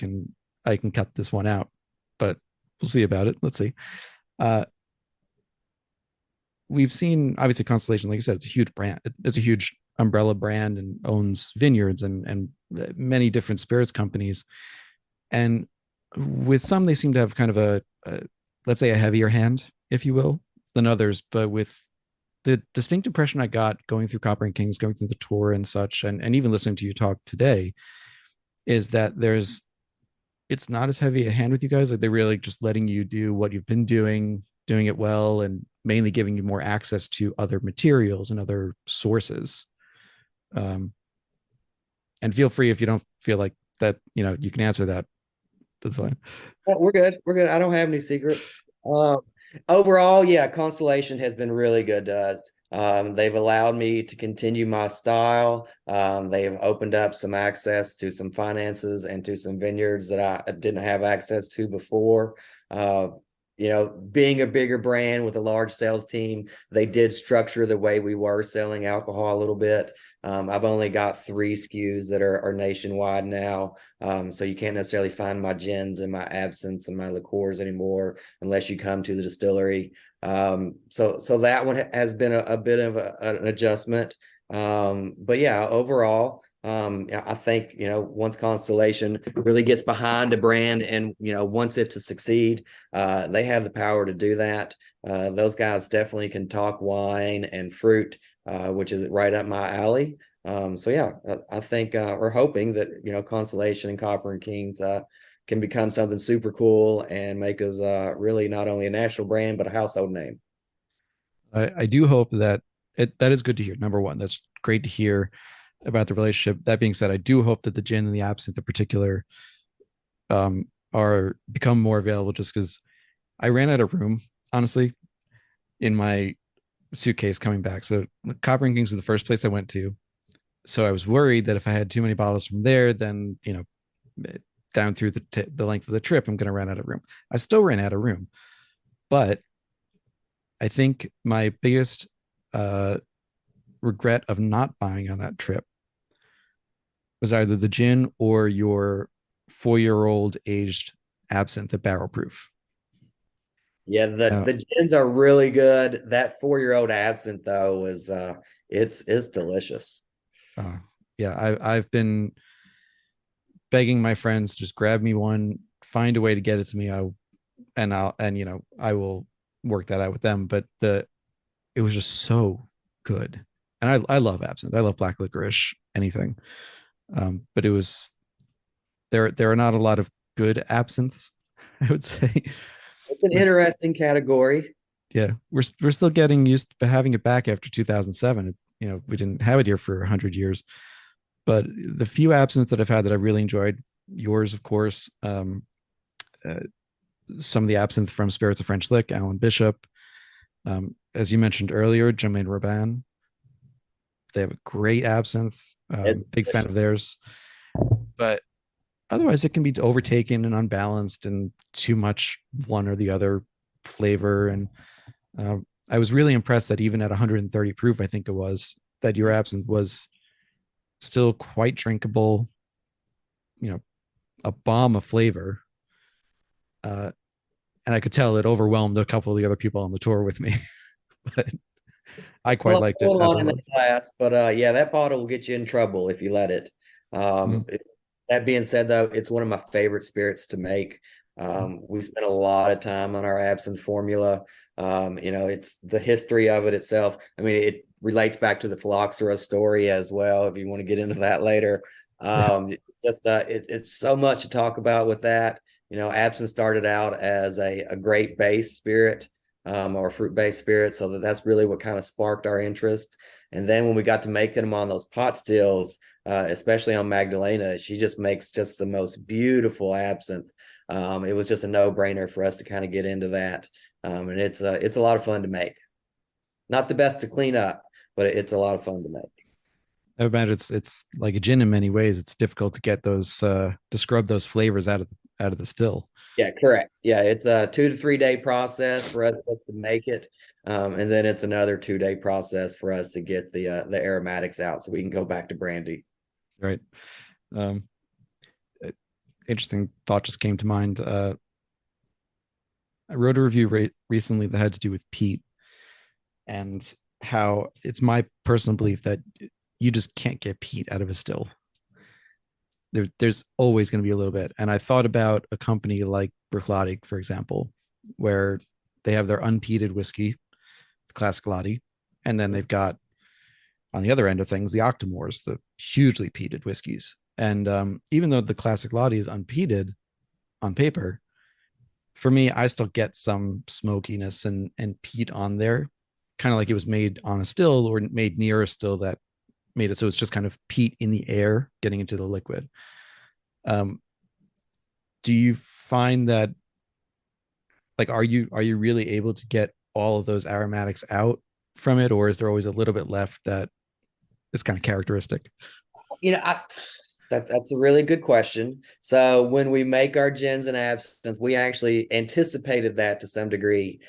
I can cut this one out, but we'll see about it. Let's see. Uh, we've seen obviously Constellation, like you said, it's a huge brand. It's a huge umbrella brand and owns vineyards and many different spirits companies. And with some, they seem to have kind of a let's say a heavier hand, if you will, than others. But with the distinct impression I got going through Copper and Kings, going through the tour and such, and even listening to you talk today, is that it's not as heavy a hand with you guys. Like they're really just letting you do what you've been doing it well, and mainly giving you more access to other materials and other sources. Um, and feel free if you don't feel like that, you can answer that. That's fine.
Well, we're good. We're good. I don't have any secrets. Um, Overall, yeah, Constellation has been really good to us. They've allowed me to continue my style. They've opened up some access to some finances and to some vineyards that I didn't have access to before. Uh, Being a bigger brand with a large sales team, they did structure the way we were selling alcohol a little bit. I've only got 3 SKUs that are nationwide now. So you can't necessarily find my gins and my absinthes and my liqueurs anymore unless you come to the distillery. So that one has been a bit of an adjustment. But yeah, overall, I think, once Constellation really gets behind a brand and, wants it to succeed, they have the power to do that. Those guys definitely can talk wine and fruit, which is right up my alley. So yeah, I think we're hoping that, Constellation and Copper and Kings can become something super cool and make us really not only a national brand, but a household name.
I do hope that is good to hear. Number one, that's great to hear about the relationship. That being said, I do hope that the gin and the absinthe in particular are become more available, just because I ran out of room, honestly, in my suitcase coming back. So Copper and Kings was the first place I went to. So I was worried that if I had too many bottles from there, then, down through the length of the trip, I'm going to run out of room. I still ran out of room, but I think my biggest regret of not buying on that trip was either the gin or your 4-year-old aged absinthe, the barrel proof.
Yeah,
Uh,
the gins are really good. That 4-year-old absinthe though is it's delicious.
uh, yeah, I've been begging my friends just grab me one, find a way to get it to me. I will work that out with them. But it was just so good, and I love absinthe. I love black licorice, anything. But it was there are not a lot of good absinthes, I would say.
It's an interesting category.
Yeah, we're still getting used to having it back after 2007. We didn't have it here for 100 years, but the few absinthe that I've had that I really enjoyed, yours of course, uh, some of the absinthe from Spirits of French Lick, Alan Bishop, as you mentioned earlier, Jermaine Robin. They have a great absinthe.
It's
Big fan of theirs, but otherwise it can be overtaken and unbalanced and too much one or the other flavor. And uh, I was really impressed that even at 130 proof, I think it was, that your absinthe was still quite drinkable, a bomb of flavor. Uh, and I could tell it overwhelmed a couple of the other people on the tour with me, but I quite
well,
liked it
hold
as
on
it
in the
was.
class, but yeah, that bottle will get you in trouble if you let it.
Mm-hmm.
That being said, though, it's one of my favorite spirits to make. We spent a lot of time on our absinthe formula. It's the history of it itself. I mean, it relates back to the phylloxera story as well. If you want to get into that later,
Yeah.
it's just it's so much to talk about with that. Absinthe started out as a great base spirit, or fruit based spirit, so that's really what kind of sparked our interest. And then when we got to making them on those pot stills, especially on Magdalena, she just makes just the most beautiful absinthe. It was just a no-brainer for us to kind of get into that. And it's a lot of fun to make. Not the best to clean up, but it's a lot of fun to make.
I imagine it's like a gin in many ways. It's difficult to get those to scrub those flavors out of the still.
Yeah, correct. Yeah, it's a 2 to 3 day process for us to make it, and then it's another 2 day process for us to get the aromatics out, so we can go back to brandy.
Right. Um, Interesting thought just came to mind. I wrote a review recently that had to do with peat and how it's my personal belief that you just can't get peat out of a still. There's always going to be a little bit. And I thought about a company like Bruichladdich, for example, where they have their unpeated whiskey, the Classic Lottie, and then they've got on the other end of things the Octomores, the hugely peated whiskeys. And even though the Classic Lottie is unpeated on paper, for me, I still get some smokiness and peat on there, kind of like it was made on a still or made near a still that made it so it's just kind of peat in the air getting into the liquid. Um, do you find that like are you really able to get all of those aromatics out from it, or is there always a little bit left that is kind of characteristic?
You know, that's a really good question. So when we make our gins and absinthe, we actually anticipated that to some degree.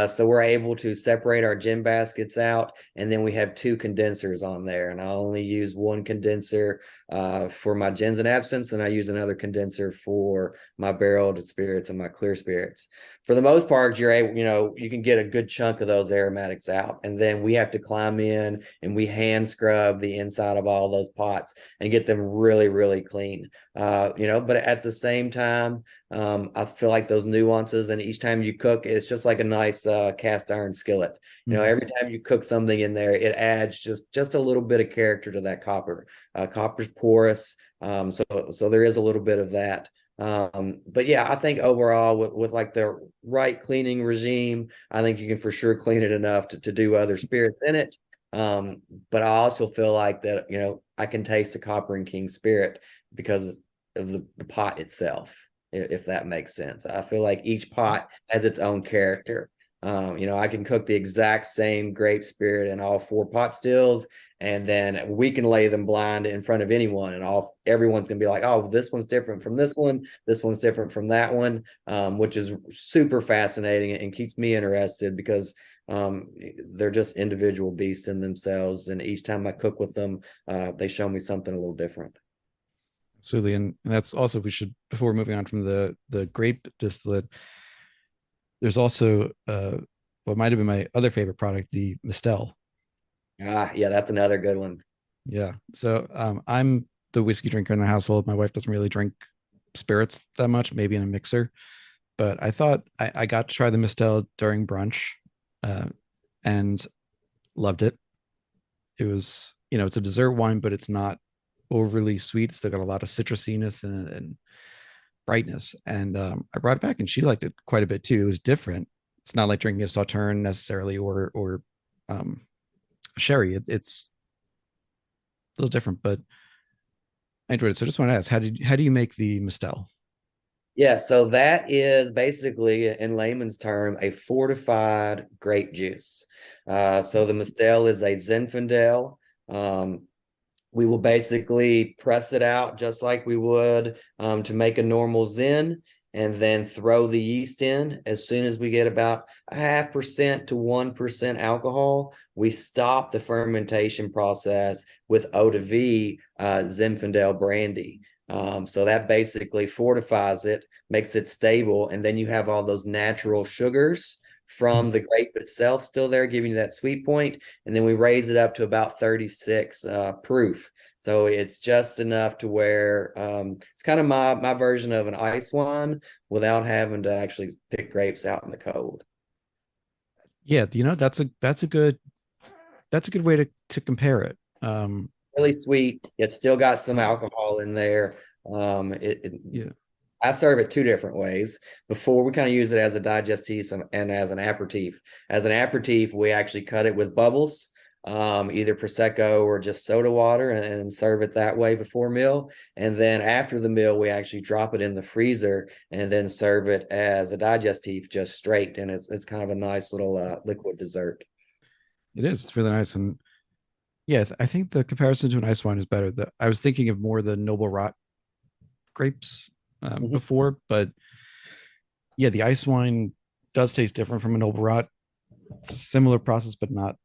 So we're able to separate our gin baskets out, and then we have two condensers on there. And I only use one condenser for my gins and absinthe, and I use another condenser for my barreled spirits and my clear spirits. For the most part, you're able, you can get a good chunk of those aromatics out, and then we have to climb in and we hand scrub the inside of all those pots and get them really, really clean. But at the same time, I feel like those nuances, and each time you cook, it's just like a nice cast iron skillet. Every time you cook something in there, it adds just a little bit of character to that copper. Copper's porous, so there is a little bit of that. But yeah, I think overall with like the right cleaning regime, I think you can for sure clean it enough to do other spirits in it. But I also feel like that, I can taste the Copper and King spirit because of the pot itself, if that makes sense. I feel like each pot has its own character. I can cook the exact same grape spirit in all four pot stills, and then we can lay them blind in front of anyone, and everyone's gonna be like, oh, this one's different from this one's different from that one, which is super fascinating and keeps me interested because they're just individual beasts in themselves, and each time I cook with them, they show me something a little different.
Absolutely. And that's also, we should, before moving on from the grape distillate, there's also what might have been my other favorite product, the Mistel.
Yeah, that's another good one.
Yeah. So I'm the whiskey drinker in the household. My wife doesn't really drink spirits that much, maybe in a mixer. But I thought I got to try the Mistel during brunch and loved it. It was, it's a dessert wine, but it's not overly sweet. It's still got a lot of citrusiness and brightness. And I brought it back and she liked it quite a bit too. It was different. It's not like drinking a Sauterne necessarily or sherry. It's a little different, but I enjoyed it. So I just want to ask, how do you make the Mistel?
Yeah, so that is basically, in layman's term, a fortified grape juice. So the Mistel is a Zinfandel. We will basically press it out just like we would to make a normal Zin, and then throw the yeast in. As soon as we get about 0.5% to 1% alcohol, we stop the fermentation process with eau de vie Zinfandel brandy. So that basically fortifies it, makes it stable, and then you have all those natural sugars from the grape itself still there, giving you that sweet point. And then we raise it up to about 36 proof. So it's just enough to where it's kind of my version of an ice wine without having to actually pick grapes out in the cold.
Yeah, that's a good way to compare it.
Really sweet. It's still got some alcohol in there.
Yeah.
I serve it two different ways. Before, we kind of use it as a digestif and as an aperitif. As an aperitif, we actually cut it with bubbles, either prosecco or just soda water, and serve it that way before meal. And then after the meal, we actually drop it in the freezer and then serve it as a digestif, just straight. And it's kind of a nice little liquid dessert.
It is. It's really nice. And Yeah, I think the comparison to an ice wine is better. I was thinking of more the noble rot grapes
Mhm.
before, but yeah, the ice wine does taste different from a noble rot. Similar process, but not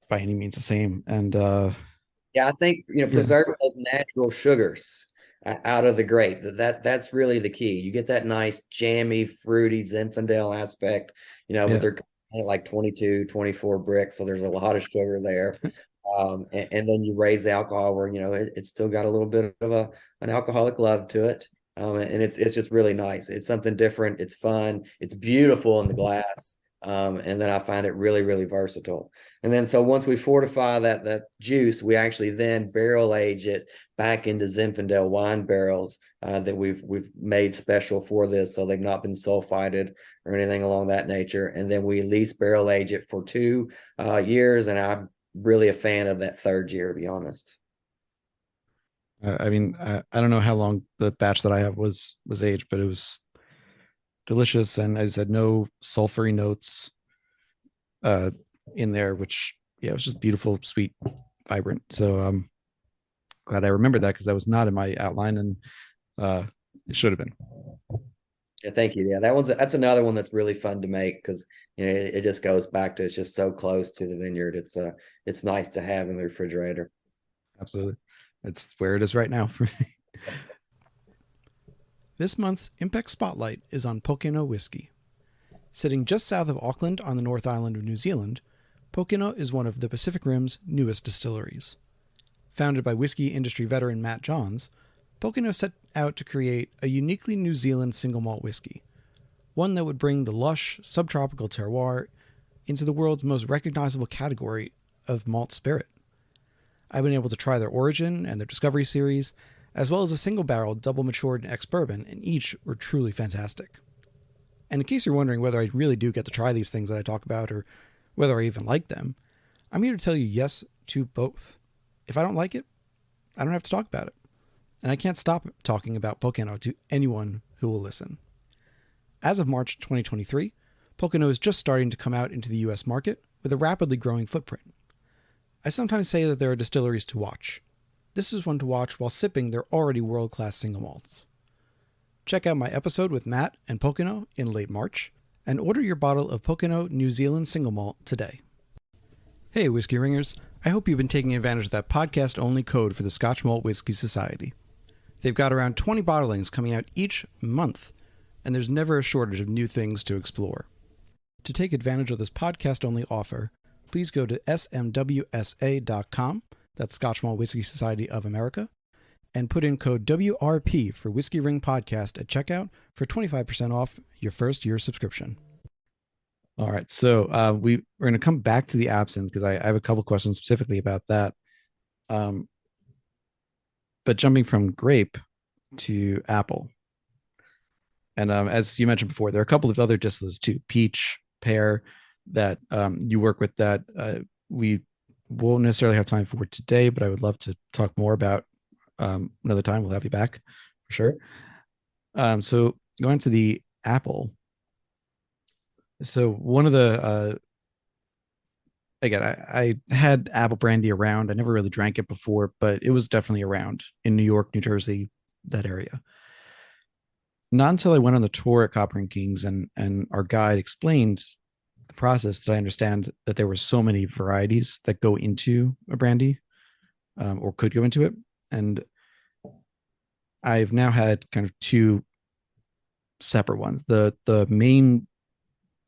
by any means the same. And
Yeah, I think
yeah,
preserving those natural sugars out of the grape. That's really the key. You get that nice jammy, fruity Zinfandel aspect, but
yeah,
they're like 22, 24 bricks, so there's a lot of sugar there. And then you raise the alcohol where it's still got a little bit of an alcoholic love to it. And it's just really nice. It's something different. It's fun. It's beautiful in the glass. And then I find it really, really versatile. And then so once we fortify that juice, we actually then barrel age it back into Zinfandel wine barrels that we've made special for this, so they've not been sulfited or anything along that nature. And then we at least barrel age it for 2 years, and I'm really a fan of that third year, to be honest.
I mean, I don't know how long the batch that I have was aged, but it was delicious, and as I said, no sulfury notes uh in there, which yeah, it was just beautiful, sweet, vibrant. So glad I remembered that because that was not in my outline, and uh it should have been.
Yeah, thank you. Yeah, that's another one that's really fun to make because it just goes back to it's just so close to the vineyard. It's nice to have in the refrigerator.
Absolutely. It's where it is right now for me.
This month's Impact Spotlight is on Pokeno whiskey. Sitting just south of Auckland on the North Island of New Zealand, Pokeno is one of the Pacific Rim's newest distilleries. Founded by whiskey industry veteran Matt Johns, Pokeno set out to create a uniquely New Zealand single malt whiskey, one that would bring the lush, subtropical terroir into the world's most recognizable category of malt spirit. I've been able to try their Origin and their Discovery series, as well as a single barrel double matured ex bourbon, and each were truly fantastic. And in case you're wondering whether I really do get to try these things that I talk about or whether I even like them, I'm here to tell you yes to both. If I don't like it, I don't have to talk about it. And I can't stop talking about Pokeno to anyone who will listen. As of March 2023, Pokeno is just starting to come out into the US market with a rapidly growing footprint. I sometimes say that there are distilleries to watch. This is one to watch while sipping their already world-class single malts. Check out my episode with Matt and Pokeno in late March, and order your bottle of Pokeno New Zealand single malt today. Hey, Whiskey Ringers. I hope you've been taking advantage of that podcast-only code for the Scotch Malt Whiskey Society. They've got around 20 bottlings coming out each month, and there's never a shortage of new things to explore. To take advantage of this podcast-only offer, please go to smwsa.com, that's Scotch Malt Whiskey Society of America, and put in code WRP for Whiskey Ring Podcast at checkout for 25% off your first year subscription.
All right, so we're going to come back to the absinthe because I have a couple questions specifically about that. But jumping from grape to apple, and as you mentioned before, there are a couple of other distillates too, peach, pear, that you work with that we won't necessarily have time for today, but I would love to talk more about another time. We'll have you back for sure. So going to the apple. So one of the again, I had apple brandy around. I never really drank it before, but it was definitely around in New York, New Jersey, that area. Not until I went on the tour at Copper and Kings and our guide explained the process did I understand that there were so many varieties that go into a brandy or could go into it. And I've now had kind of two separate ones. The main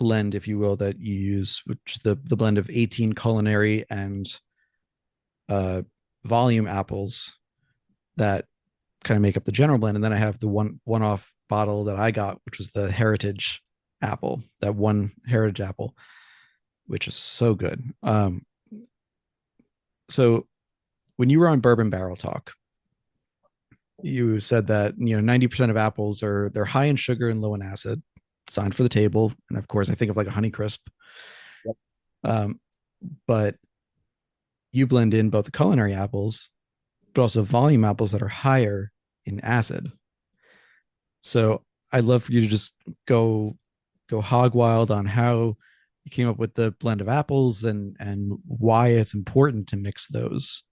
blend, if you will, that you use, which is the blend of 18 culinary and volume apples that kind of make up the general blend. And then I have the one-off bottle that I got, which was the heritage apple, that one heritage apple, which is so good. So when you were on Bourbon Barrel Talk, you said that 90% of apples they're high in sugar and low in acid, designed for the table. And of course, I think of like a Honeycrisp.
Yep.
But you blend in both the culinary apples, but also volume apples that are higher in acid. So I'd love for you to just go hog wild on how you came up with the blend of apples and why it's important to mix those.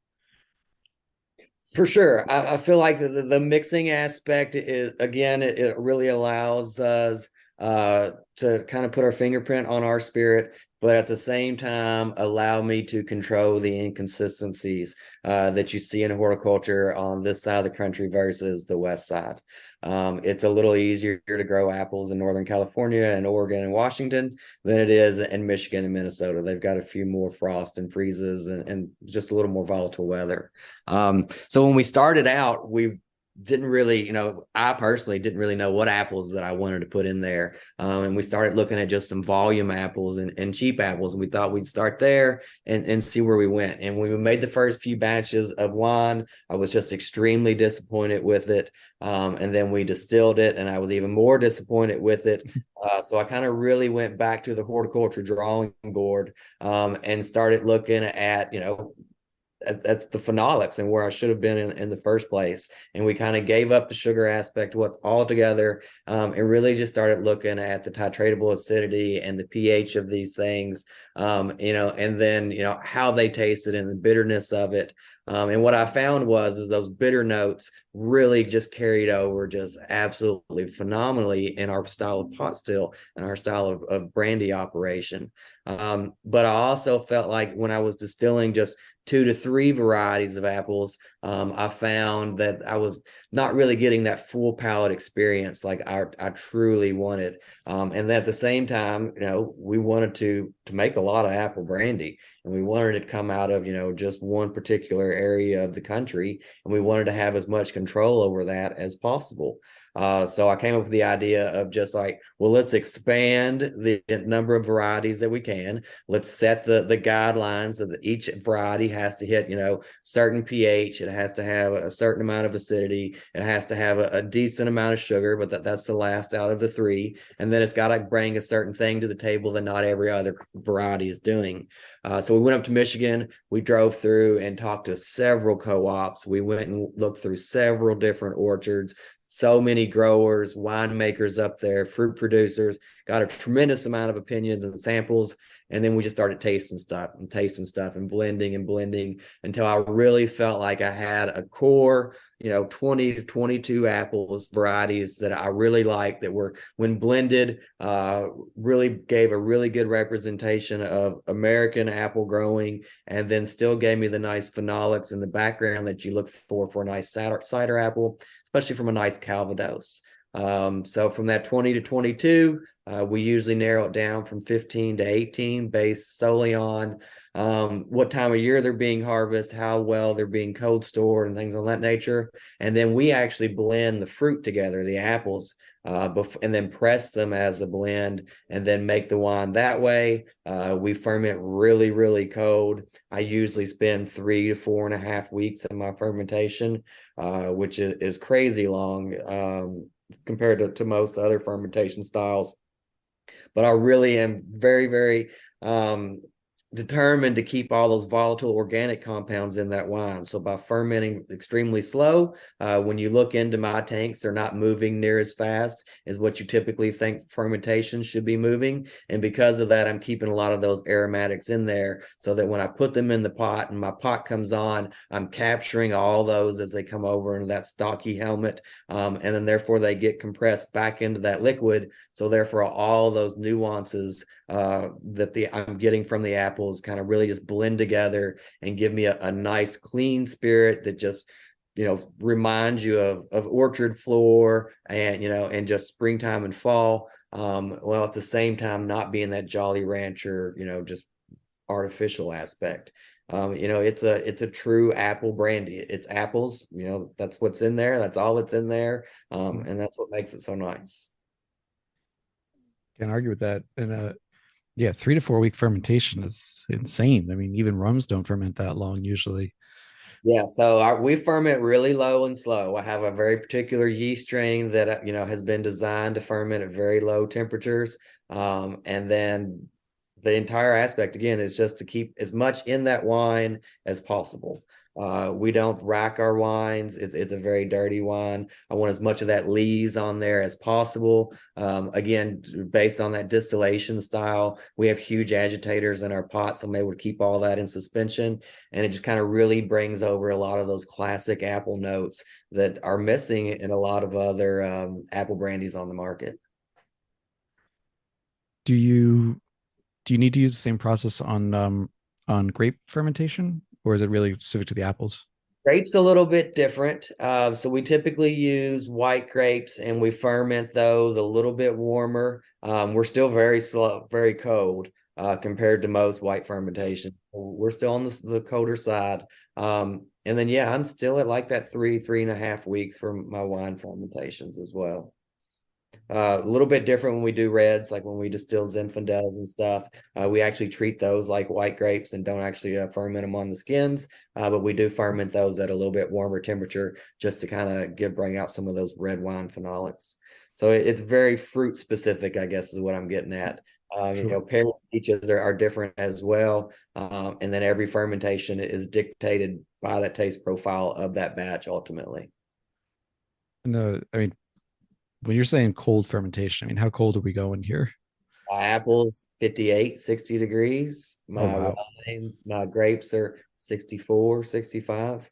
For sure. I feel like the mixing aspect is, again, it really allows us to kind of put our fingerprint on our spirit, but at the same time, allow me to control the inconsistencies that you see in horticulture on this side of the country versus the west side. It's a little easier to grow apples in Northern California and Oregon and Washington than it is in Michigan and Minnesota. They've got a few more frost and freezes and just a little more volatile weather. So when we started out, we didn't really, I personally didn't really know what apples that I wanted to put in there. And we started looking at just some volume apples and cheap apples. And we thought we'd start there and see where we went. And when we made the first few batches of wine, I was just extremely disappointed with it. And then we distilled it and I was even more disappointed with it. So I kind of really went back to the horticulture drawing board and started looking at, that's the phenolics and where I should have been in the first place. And we kind of gave up the sugar aspect altogether and really just started looking at the titratable acidity and the pH of these things, and then, how they tasted and the bitterness of it. And what I found is those bitter notes really just carried over just absolutely phenomenally in our style of pot still and our style of brandy operation. But I also felt like when I was distilling just 2 to 3 varieties of apples, I found that I was not really getting that full palate experience like I truly wanted. And at the same time, we wanted to make a lot of apple brandy, and we wanted it to come out of, just one particular area of the country, and we wanted to have as much control over that as possible. So I came up with the idea of just like, well, let's expand the number of varieties that we can. Let's set the guidelines so that each variety has to hit, certain pH. It has to have a certain amount of acidity. It has to have a decent amount of sugar, but that's the last out of the 3. And then it's got to bring a certain thing to the table that not every other variety is doing. So we went up to Michigan. We drove through and talked to several co-ops. We went and looked through several different orchards. So many growers, winemakers up there, fruit producers, got a tremendous amount of opinions and samples. And then we just started tasting stuff and blending until I really felt like I had a core, 20 to 22 apples varieties that I really liked that were, when blended, really gave a really good representation of American apple growing, and then still gave me the nice phenolics in the background that you look for a nice cider apple, especially from a nice Calvados. So from that 20 to 22, we usually narrow it down from 15 to 18 based solely on what time of year they're being harvested, how well they're being cold stored, and things of that nature. And then we actually blend the fruit together, the apples, and then press them as a blend and then make the wine that way. We ferment really, really cold. I usually spend 3 to 4.5 weeks in my fermentation, which is crazy long compared to most other fermentation styles. But I really am very, very determined to keep all those volatile organic compounds in that wine. So by fermenting extremely slow, when you look into my tanks, they're not moving near as fast as what you typically think fermentation should be moving. And because of that, I'm keeping a lot of those aromatics in there so that when I put them in the pot and my pot comes on, I'm capturing all those as they come over into that stocky helmet. And then therefore they get compressed back into that liquid. So therefore all those nuances that I'm getting from the apples kind of really just blend together and give me a nice clean spirit that just reminds you of orchard floor and just springtime and fall, while at the same time not being that Jolly Rancher just artificial aspect. It's a true apple brandy. It's apples, that's what's in there, that's all that's in there, and that's what makes it so nice.
Can't argue with that. And yeah, 3 to 4 week fermentation is insane. I mean, even rums don't ferment that long usually.
Yeah, so we ferment really low and slow. I have a very particular yeast strain that has been designed to ferment at very low temperatures, and then the entire aspect again is just to keep as much in that wine as possible. We don't rack our wines. It's a very dirty wine. I want as much of that lees on there as possible. Again, based on that distillation style, we have huge agitators in our pots. I'm able to keep all that in suspension, and it just kind of really brings over a lot of those classic apple notes that are missing in a lot of other apple brandies on the market.
Do you need to use the same process on grape fermentation, or is it really specific to the apples?
Grapes a little bit different. So we typically use white grapes and we ferment those a little bit warmer. We're still very slow, very cold compared to most white fermentation. We're still on the colder side. And then, yeah, I'm still at like that 3.5 weeks for my wine fermentations as well. A little bit different when we do reds, like when we distill Zinfandels and stuff. We actually treat those like white grapes and don't actually ferment them on the skins, but we do ferment those at a little bit warmer temperature just to kind of bring out some of those red wine phenolics. So it's very fruit specific, I guess, is what I'm getting at.
Sure.
Pear peaches are different as well, and then every fermentation is dictated by that taste profile of that batch ultimately.
And I mean, when you're saying cold fermentation, I mean, how cold are we going here?
My apples 58, 60 degrees.
Oh
My
wow.
wines, my grapes are 64, 65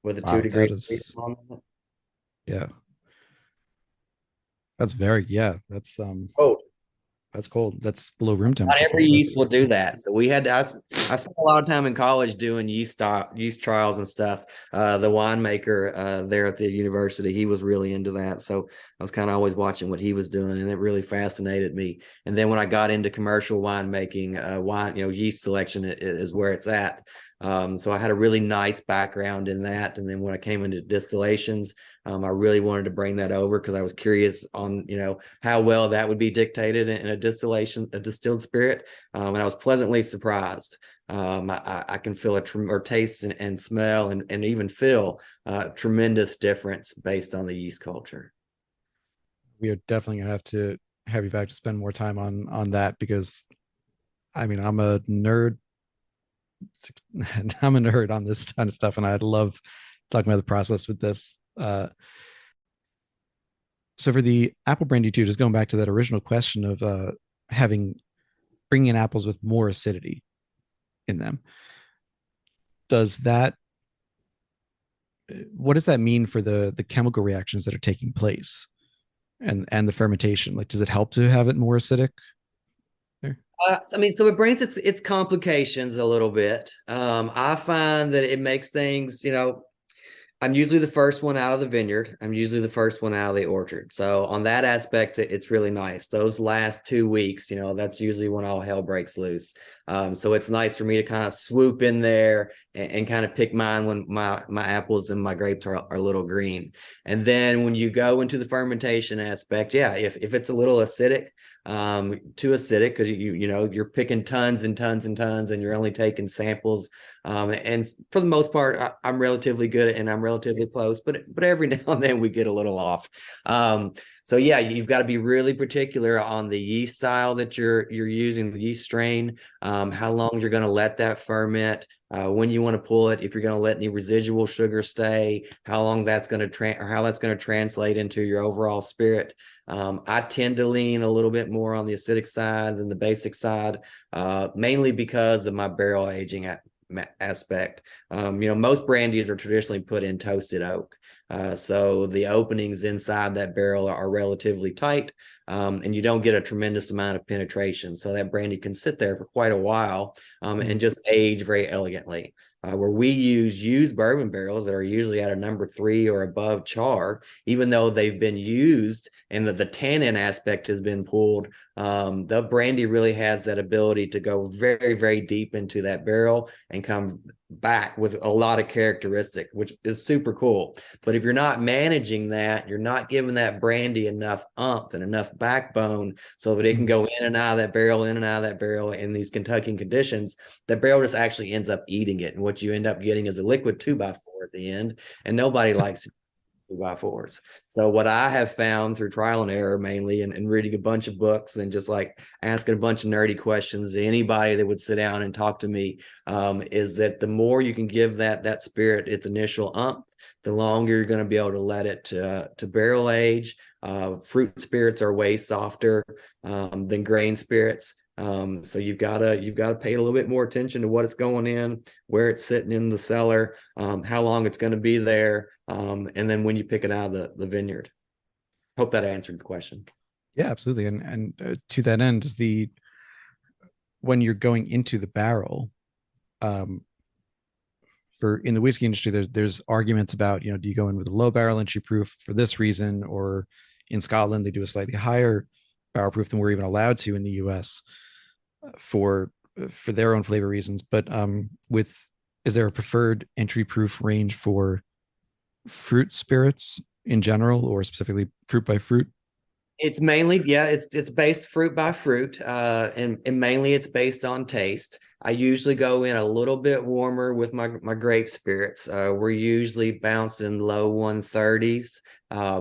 with a two
Wow,
degree
that
freedom
is,
on it.
yeah. That's very, yeah,
Oh,
that's cold. That's below room
not
temperature
every
cold.
yeast will
That's
do that. So we had to, I spent a lot of time in college doing yeast trials and stuff. The winemaker there at the university, he was really into that. So I was kind of always watching what he was doing, and it really fascinated me. And then when I got into commercial winemaking, yeast selection is where it's at. So I had a really nice background in that. And then when I came into distillations, I really wanted to bring that over because I was curious on, how well that would be dictated in a distilled spirit. And I was pleasantly surprised. I can feel or taste and smell and even feel a tremendous difference based on the yeast culture.
we are definitely gonna have to have you back to spend more time on that because I mean I'm a nerd. I'm a nerd on this kind of stuff, and I'd love talking about the process with this. So for the apple brandy too, just going back to that original question of having bringing in apples with more acidity in them, does that what does that mean for the chemical reactions that are taking place and the fermentation? Like, does it help to have it more acidic there?
So it brings its complications a little bit. I find that it makes things, I'm usually the first one out of the vineyard. I'm usually the first one out of the orchard. So on that aspect, it's really nice. Those last 2 weeks, that's usually when all hell breaks loose. So it's nice for me to kind of swoop in there and kind of pick mine when my apples and my grapes are a little green. And then when you go into the fermentation aspect, yeah, if it's a little acidic, too acidic because you're picking tons and tons and tons and you're only taking samples, and for the most part I'm relatively good and I'm relatively close, but every now and then we get a little off. So yeah, you've got to be really particular on the yeast style that you're using, the yeast strain, how long you're going to let that ferment, when you want to pull it, if you're going to let any residual sugar stay, how long that's going to or how that's going to translate into your overall spirit. I tend to lean a little bit more on the acidic side than the basic side, mainly because of my barrel aging aspect. Most brandies are traditionally put in toasted oak. So the openings inside that barrel are relatively tight, and you don't get a tremendous amount of penetration. So that brandy can sit there for quite a while, and just age very elegantly. Where we use used bourbon barrels that are usually at a number 3 or above char, even though they've been used and the tannin aspect has been pulled, the brandy really has that ability to go very, very deep into that barrel and come back with a lot of characteristic, which is super cool. But if you're not managing that, you're not giving that brandy enough umph and enough backbone so that it can go in and out of that barrel, in and out of that barrel in these Kentuckian conditions, the barrel just actually ends up eating it. And what you end up getting is a liquid 2x4 at the end, and nobody likes it. 2x4s. So what I have found through trial and error mainly, and reading a bunch of books and just like asking a bunch of nerdy questions to anybody that would sit down and talk to me, is that the more you can give that spirit its initial the longer you're going to be able to let it to barrel age. Fruit spirits are way softer than grain spirits. So you've got to pay a little bit more attention to what it's going in, where it's sitting in the cellar, how long it's going to be there, and then when you pick it out of the vineyard. Hope that answered the question.
Yeah, absolutely. And to that end, is when you're going into the barrel, for in the whiskey industry, there's arguments about, do you go in with a low barrel entry proof for this reason, or in Scotland they do a slightly higher barrel proof than we're even allowed to in the US for their own flavor reasons. But is there a preferred entry proof range for fruit spirits in general, or specifically fruit by fruit?
It's mainly, it's based fruit by fruit, and mainly it's based on taste. I usually go in a little bit warmer with my grape spirits. We're usually bouncing low 130s.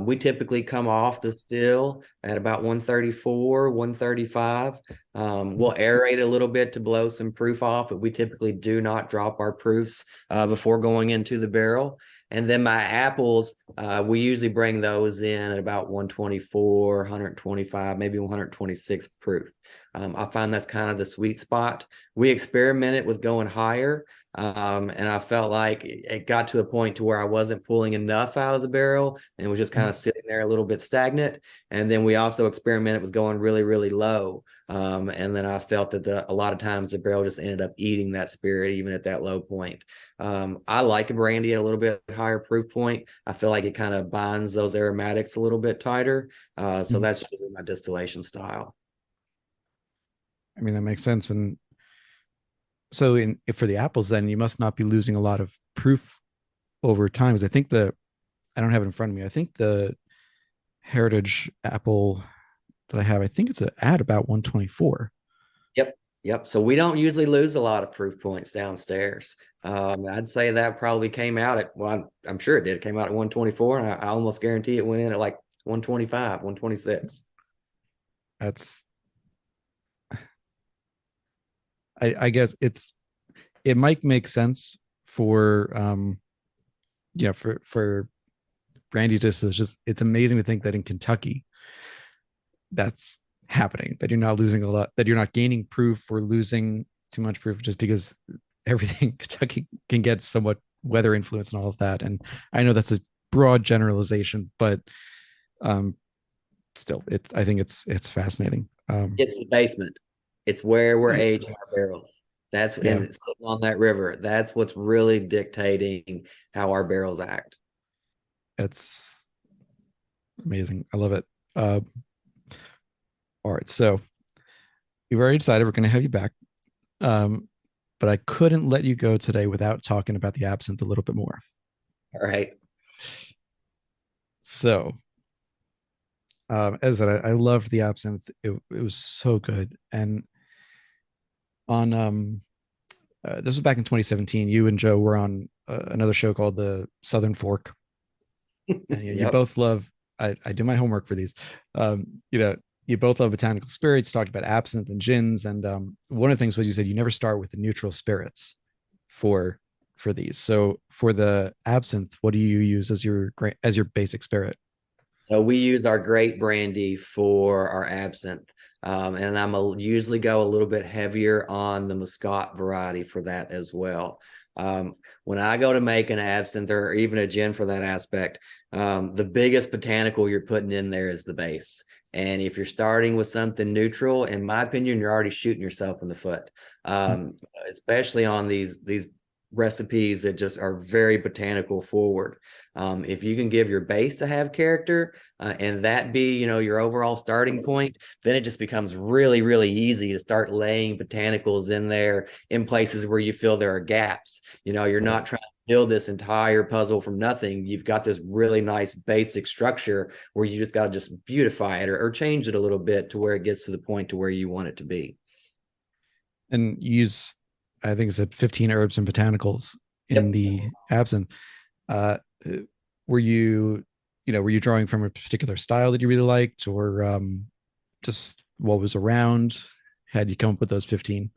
We typically come off the still at about 134, 135. We'll aerate a little bit to blow some proof off, but we typically do not drop our proofs before going into the barrel. And then my apples, we usually bring those in at about 124, 125, maybe 126 proof. I find that's kind of the sweet spot. We experimented with going higher, and I felt like it got to a point to where I wasn't pulling enough out of the barrel and was just kind of sitting there a little bit stagnant. And then we also experimented with going really, really low. And then I felt that a lot of times the barrel just ended up eating that spirit, even at that low point. I like a brandy at a little bit higher proof point. I feel like it kind of binds those aromatics a little bit tighter. So that's usually my distillation style.
I mean, that makes sense. And so for the apples, then you must not be losing a lot of proof over time. Because I think I don't have it in front of me. I think the heritage apple that I have, I think it's at about 124.
Yep. So we don't usually lose a lot of proof points downstairs. I'd say that probably came out at, well, I'm sure it did. It came out at 124, and I almost guarantee it went in at like 125, 126.
I guess it might make sense for for brandy distillers. It's amazing to think that in Kentucky that's happening, that you're not losing a lot, that you're not gaining proof or losing too much proof, just because everything Kentucky can get somewhat weather influence and all of that. And I know that's a broad generalization, but still, I think it's fascinating.
It's the basement. It's where we're aging our barrels. And it's sitting on that river. That's what's really dictating how our barrels act.
It's amazing. I love it. All right, so we've already decided we're going to have you back, but I couldn't let you go today without talking about the absinthe a little bit more.
All right.
So, as I said, I loved the absinthe. It was so good. And on this was back in 2017. You and Joe were on another show called the Southern Fork. And you both love. I do my homework for these. You both love botanical spirits. Talked about absinthe and gins, and one of the things was you said you never start with the neutral spirits for these. So for the absinthe, what do you use as your basic spirit?
So we use our great brandy for our absinthe. And usually go a little bit heavier on the Muscat variety for that as well. When I go to make an absinthe or even a gin for that aspect, the biggest botanical you're putting in there is the base. And if you're starting with something neutral, in my opinion, you're already shooting yourself in the foot, especially on these recipes that just are very botanical forward. If you can give your base to have character and that be, your overall starting point, then it just becomes really, really easy to start laying botanicals in there in places where you feel there are gaps. You're not trying to build this entire puzzle from nothing. You've got this really nice basic structure where you just got to just beautify it or change it a little bit to where it gets to the point to where you want it to be.
And use, I think it said 15 herbs and botanicals in the absinthe. Were you were you drawing from a particular style that you really liked, or just what was around? Had you come up with those 15?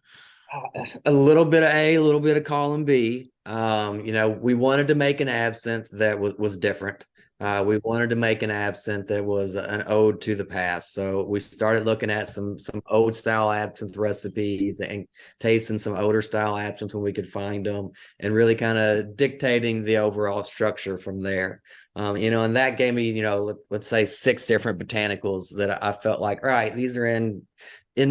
A little bit of A, a little bit of column B. We wanted to make an absinthe that was different. We wanted to make an absinthe that was an ode to the past. So we started looking at some old style absinthe recipes and tasting some older style absinthe when we could find them, and really kind of dictating the overall structure from there. And that gave me, let's say 6 different botanicals that I felt like, all right, these are in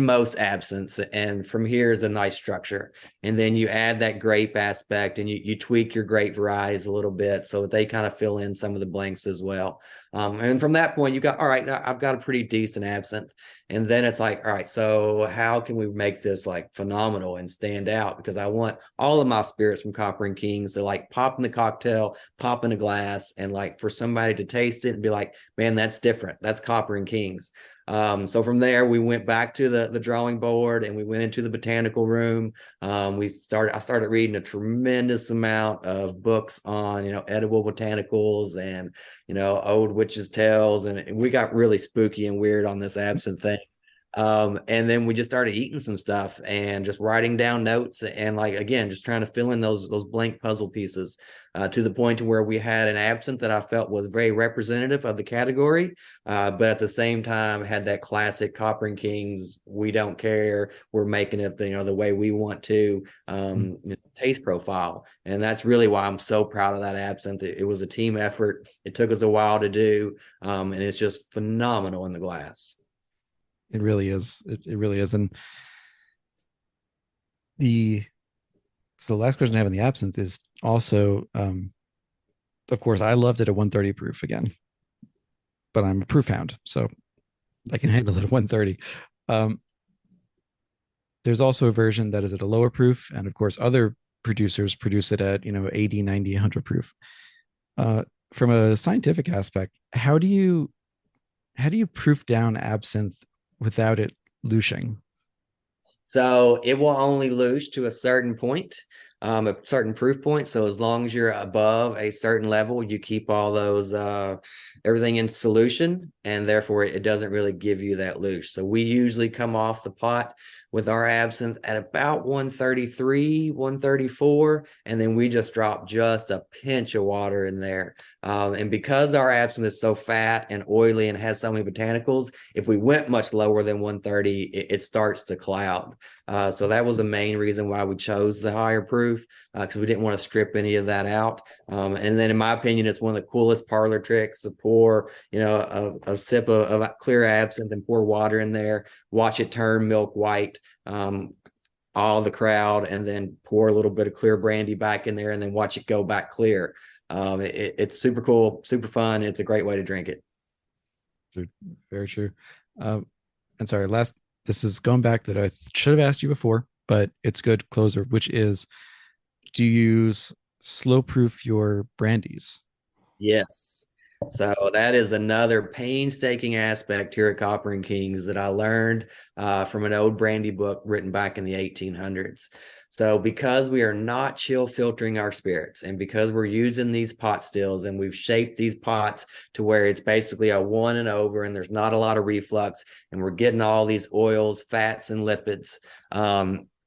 most absinthes, and from here is a nice structure. And then you add that grape aspect, and you tweak your grape varieties a little bit so that they kind of fill in some of the blanks as well. And from that point, you got, all right, now I've got a pretty decent absinthe. And then it's like, all right, so how can we make this like phenomenal and stand out? Because I want all of my spirits from Copper and Kings to like pop in the cocktail, pop in a glass, and like for somebody to taste it and be like, man, that's different. That's Copper and Kings. So from there, we went back to the drawing board, and we went into the botanical room. I started reading a tremendous amount of books on, edible botanicals and, old witches' tales. And we got really spooky and weird on this absinthe thing. And then we just started eating some stuff and just writing down notes, and like, again, just trying to fill in those blank puzzle pieces, to the point to where we had an absinthe that I felt was very representative of the category, but at the same time had that classic Copper and Kings, we don't care, we're making it the way we want to, taste profile. And that's really why I'm so proud of that absinthe. It was a team effort. It took us a while to do, and it's just phenomenal in the glass.
It really is. It really is. And the last question I have on the absinthe is also, of course, I loved it at 130 proof again, but I'm a proof hound, so I can handle it at 130. There's also a version that is at a lower proof, and of course, other producers produce it at 80, 90, 100 proof. From a scientific aspect, how do you proof down absinthe without it looshing?
So it will only loosh to a certain point, a certain proof point. So as long as you're above a certain level, you keep all those everything in solution, and therefore it doesn't really give you that loosh. So we usually come off the pot with our absinthe at about 133, 134, and then we just drop just a pinch of water in there. And because our absinthe is so fat and oily and has so many botanicals, if we went much lower than 130, it starts to cloud. So that was the main reason why we chose the higher proof, because we didn't want to strip any of that out. And then in my opinion, it's one of the coolest parlor tricks to pour, a sip of clear absinthe and pour water in there, watch it turn milk white, all the crowd, and then pour a little bit of clear brandy back in there, and then watch it go back clear. It's super cool, super fun. It's a great way to drink it.
Very true. And sorry, this is going back that I should have asked you before, but it's good closer, which is, do you use slow proof your brandies?
Yes. So that is another painstaking aspect here at Copper and Kings that I learned from an old brandy book written back in the 1800s. So because we are not chill filtering our spirits, and because we're using these pot stills, and we've shaped these pots to where it's basically a 1 and over, and there's not a lot of reflux, and we're getting all these oils, fats, and lipids,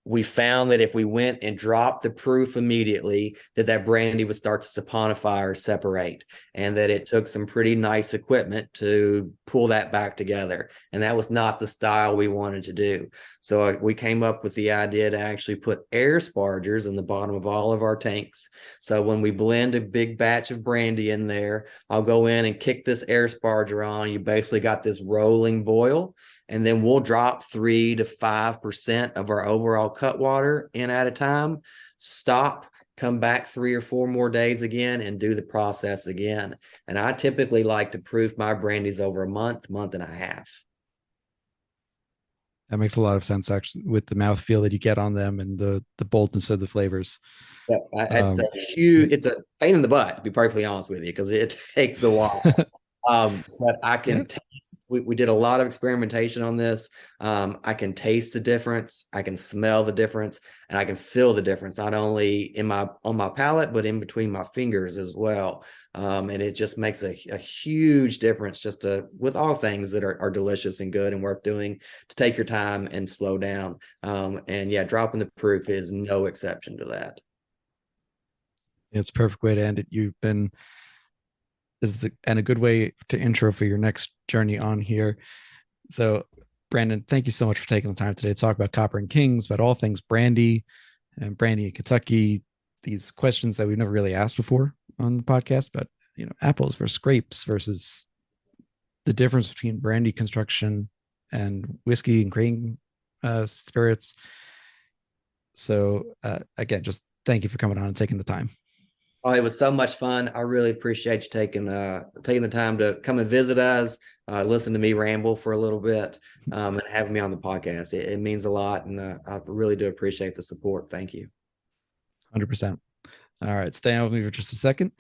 we found that if we went and dropped the proof immediately, that brandy would start to saponify or separate, and that it took some pretty nice equipment to pull that back together. And that was not the style we wanted to do. So we came up with the idea to actually put air spargers in the bottom of all of our tanks. So when we blend a big batch of brandy in there, I'll go in and kick this air sparger on. You basically got this rolling boil. And then we'll drop 3 to 5% of our overall cut water in at a time, stop, come back 3 or 4 more days again, and do the process again. And I typically like to proof my brandies over a month and a half.
That makes a lot of sense, actually, with the mouthfeel that you get on them and the boldness of the flavors.
Yeah, it's a pain in the butt, to be perfectly honest with you, because it takes a while. But I can
Yeah.
taste, we did a lot of experimentation on this. I can taste the difference, I can smell the difference, and I can feel the difference, not only on my palate, but in between my fingers as well. And it just makes a huge difference with all things that are delicious and good and worth doing, to take your time and slow down. And yeah, dropping the proof is no exception to that.
It's a perfect way to end it. This is a good way to intro for your next journey on here. So, Brandon, thank you so much for taking the time today to talk about Copper and Kings, about all things brandy and brandy in Kentucky. These questions that we've never really asked before on the podcast, but apples versus grapes versus the difference between brandy construction and whiskey and grain spirits. So, again, just thank you for coming on and taking the time.
Oh, it was so much fun. I really appreciate you taking the time to come and visit us, listen to me ramble for a little bit, and having me on the podcast. It means a lot, and I really do appreciate the support. Thank you.
100%. All right, stay on with me for just a second.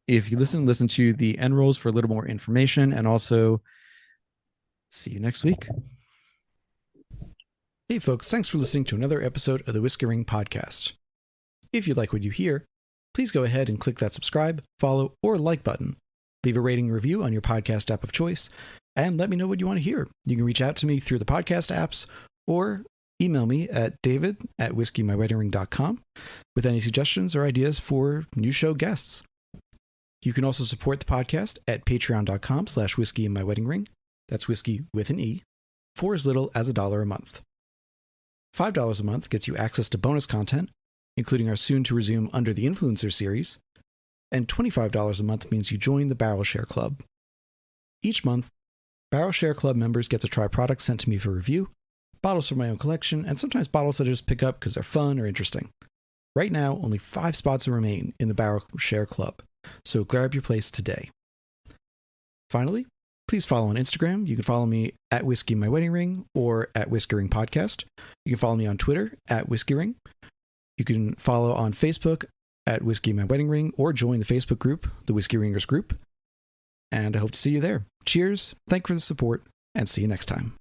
If you listen to the end rolls for a little more information, and also see you next week.
Hey folks, thanks for listening to another episode of the Whiskey Ring Podcast. If you like what you hear, please go ahead and click that subscribe, follow, or like button. Leave a rating and review on your podcast app of choice, and let me know what you want to hear. You can reach out to me through the podcast apps or email me at david@whiskeymyweddingring.com with any suggestions or ideas for new show guests. You can also support the podcast at patreon.com/whiskeymyweddingring. That's whiskey with an E, for as little as $1 a month. $5 a month gets you access to bonus content, including our soon-to-resume Under the Influencer series, and $25 a month means you join the Barrel Share Club. Each month, Barrel Share Club members get to try products sent to me for review, bottles from my own collection, and sometimes bottles that I just pick up because they're fun or interesting. Right now, only 5 spots remain in the Barrel Share Club, so grab your place today. Finally, please follow on Instagram. You can follow me at Whiskey My Wedding Ring or at Whiskey Ring Podcast. You can follow me on Twitter at Whiskey Ring. You can follow on Facebook at Whiskey My Wedding Ring or join the Facebook group, the Whiskey Ringers group. And I hope to see you there. Cheers, thank you for the support, and see you next time.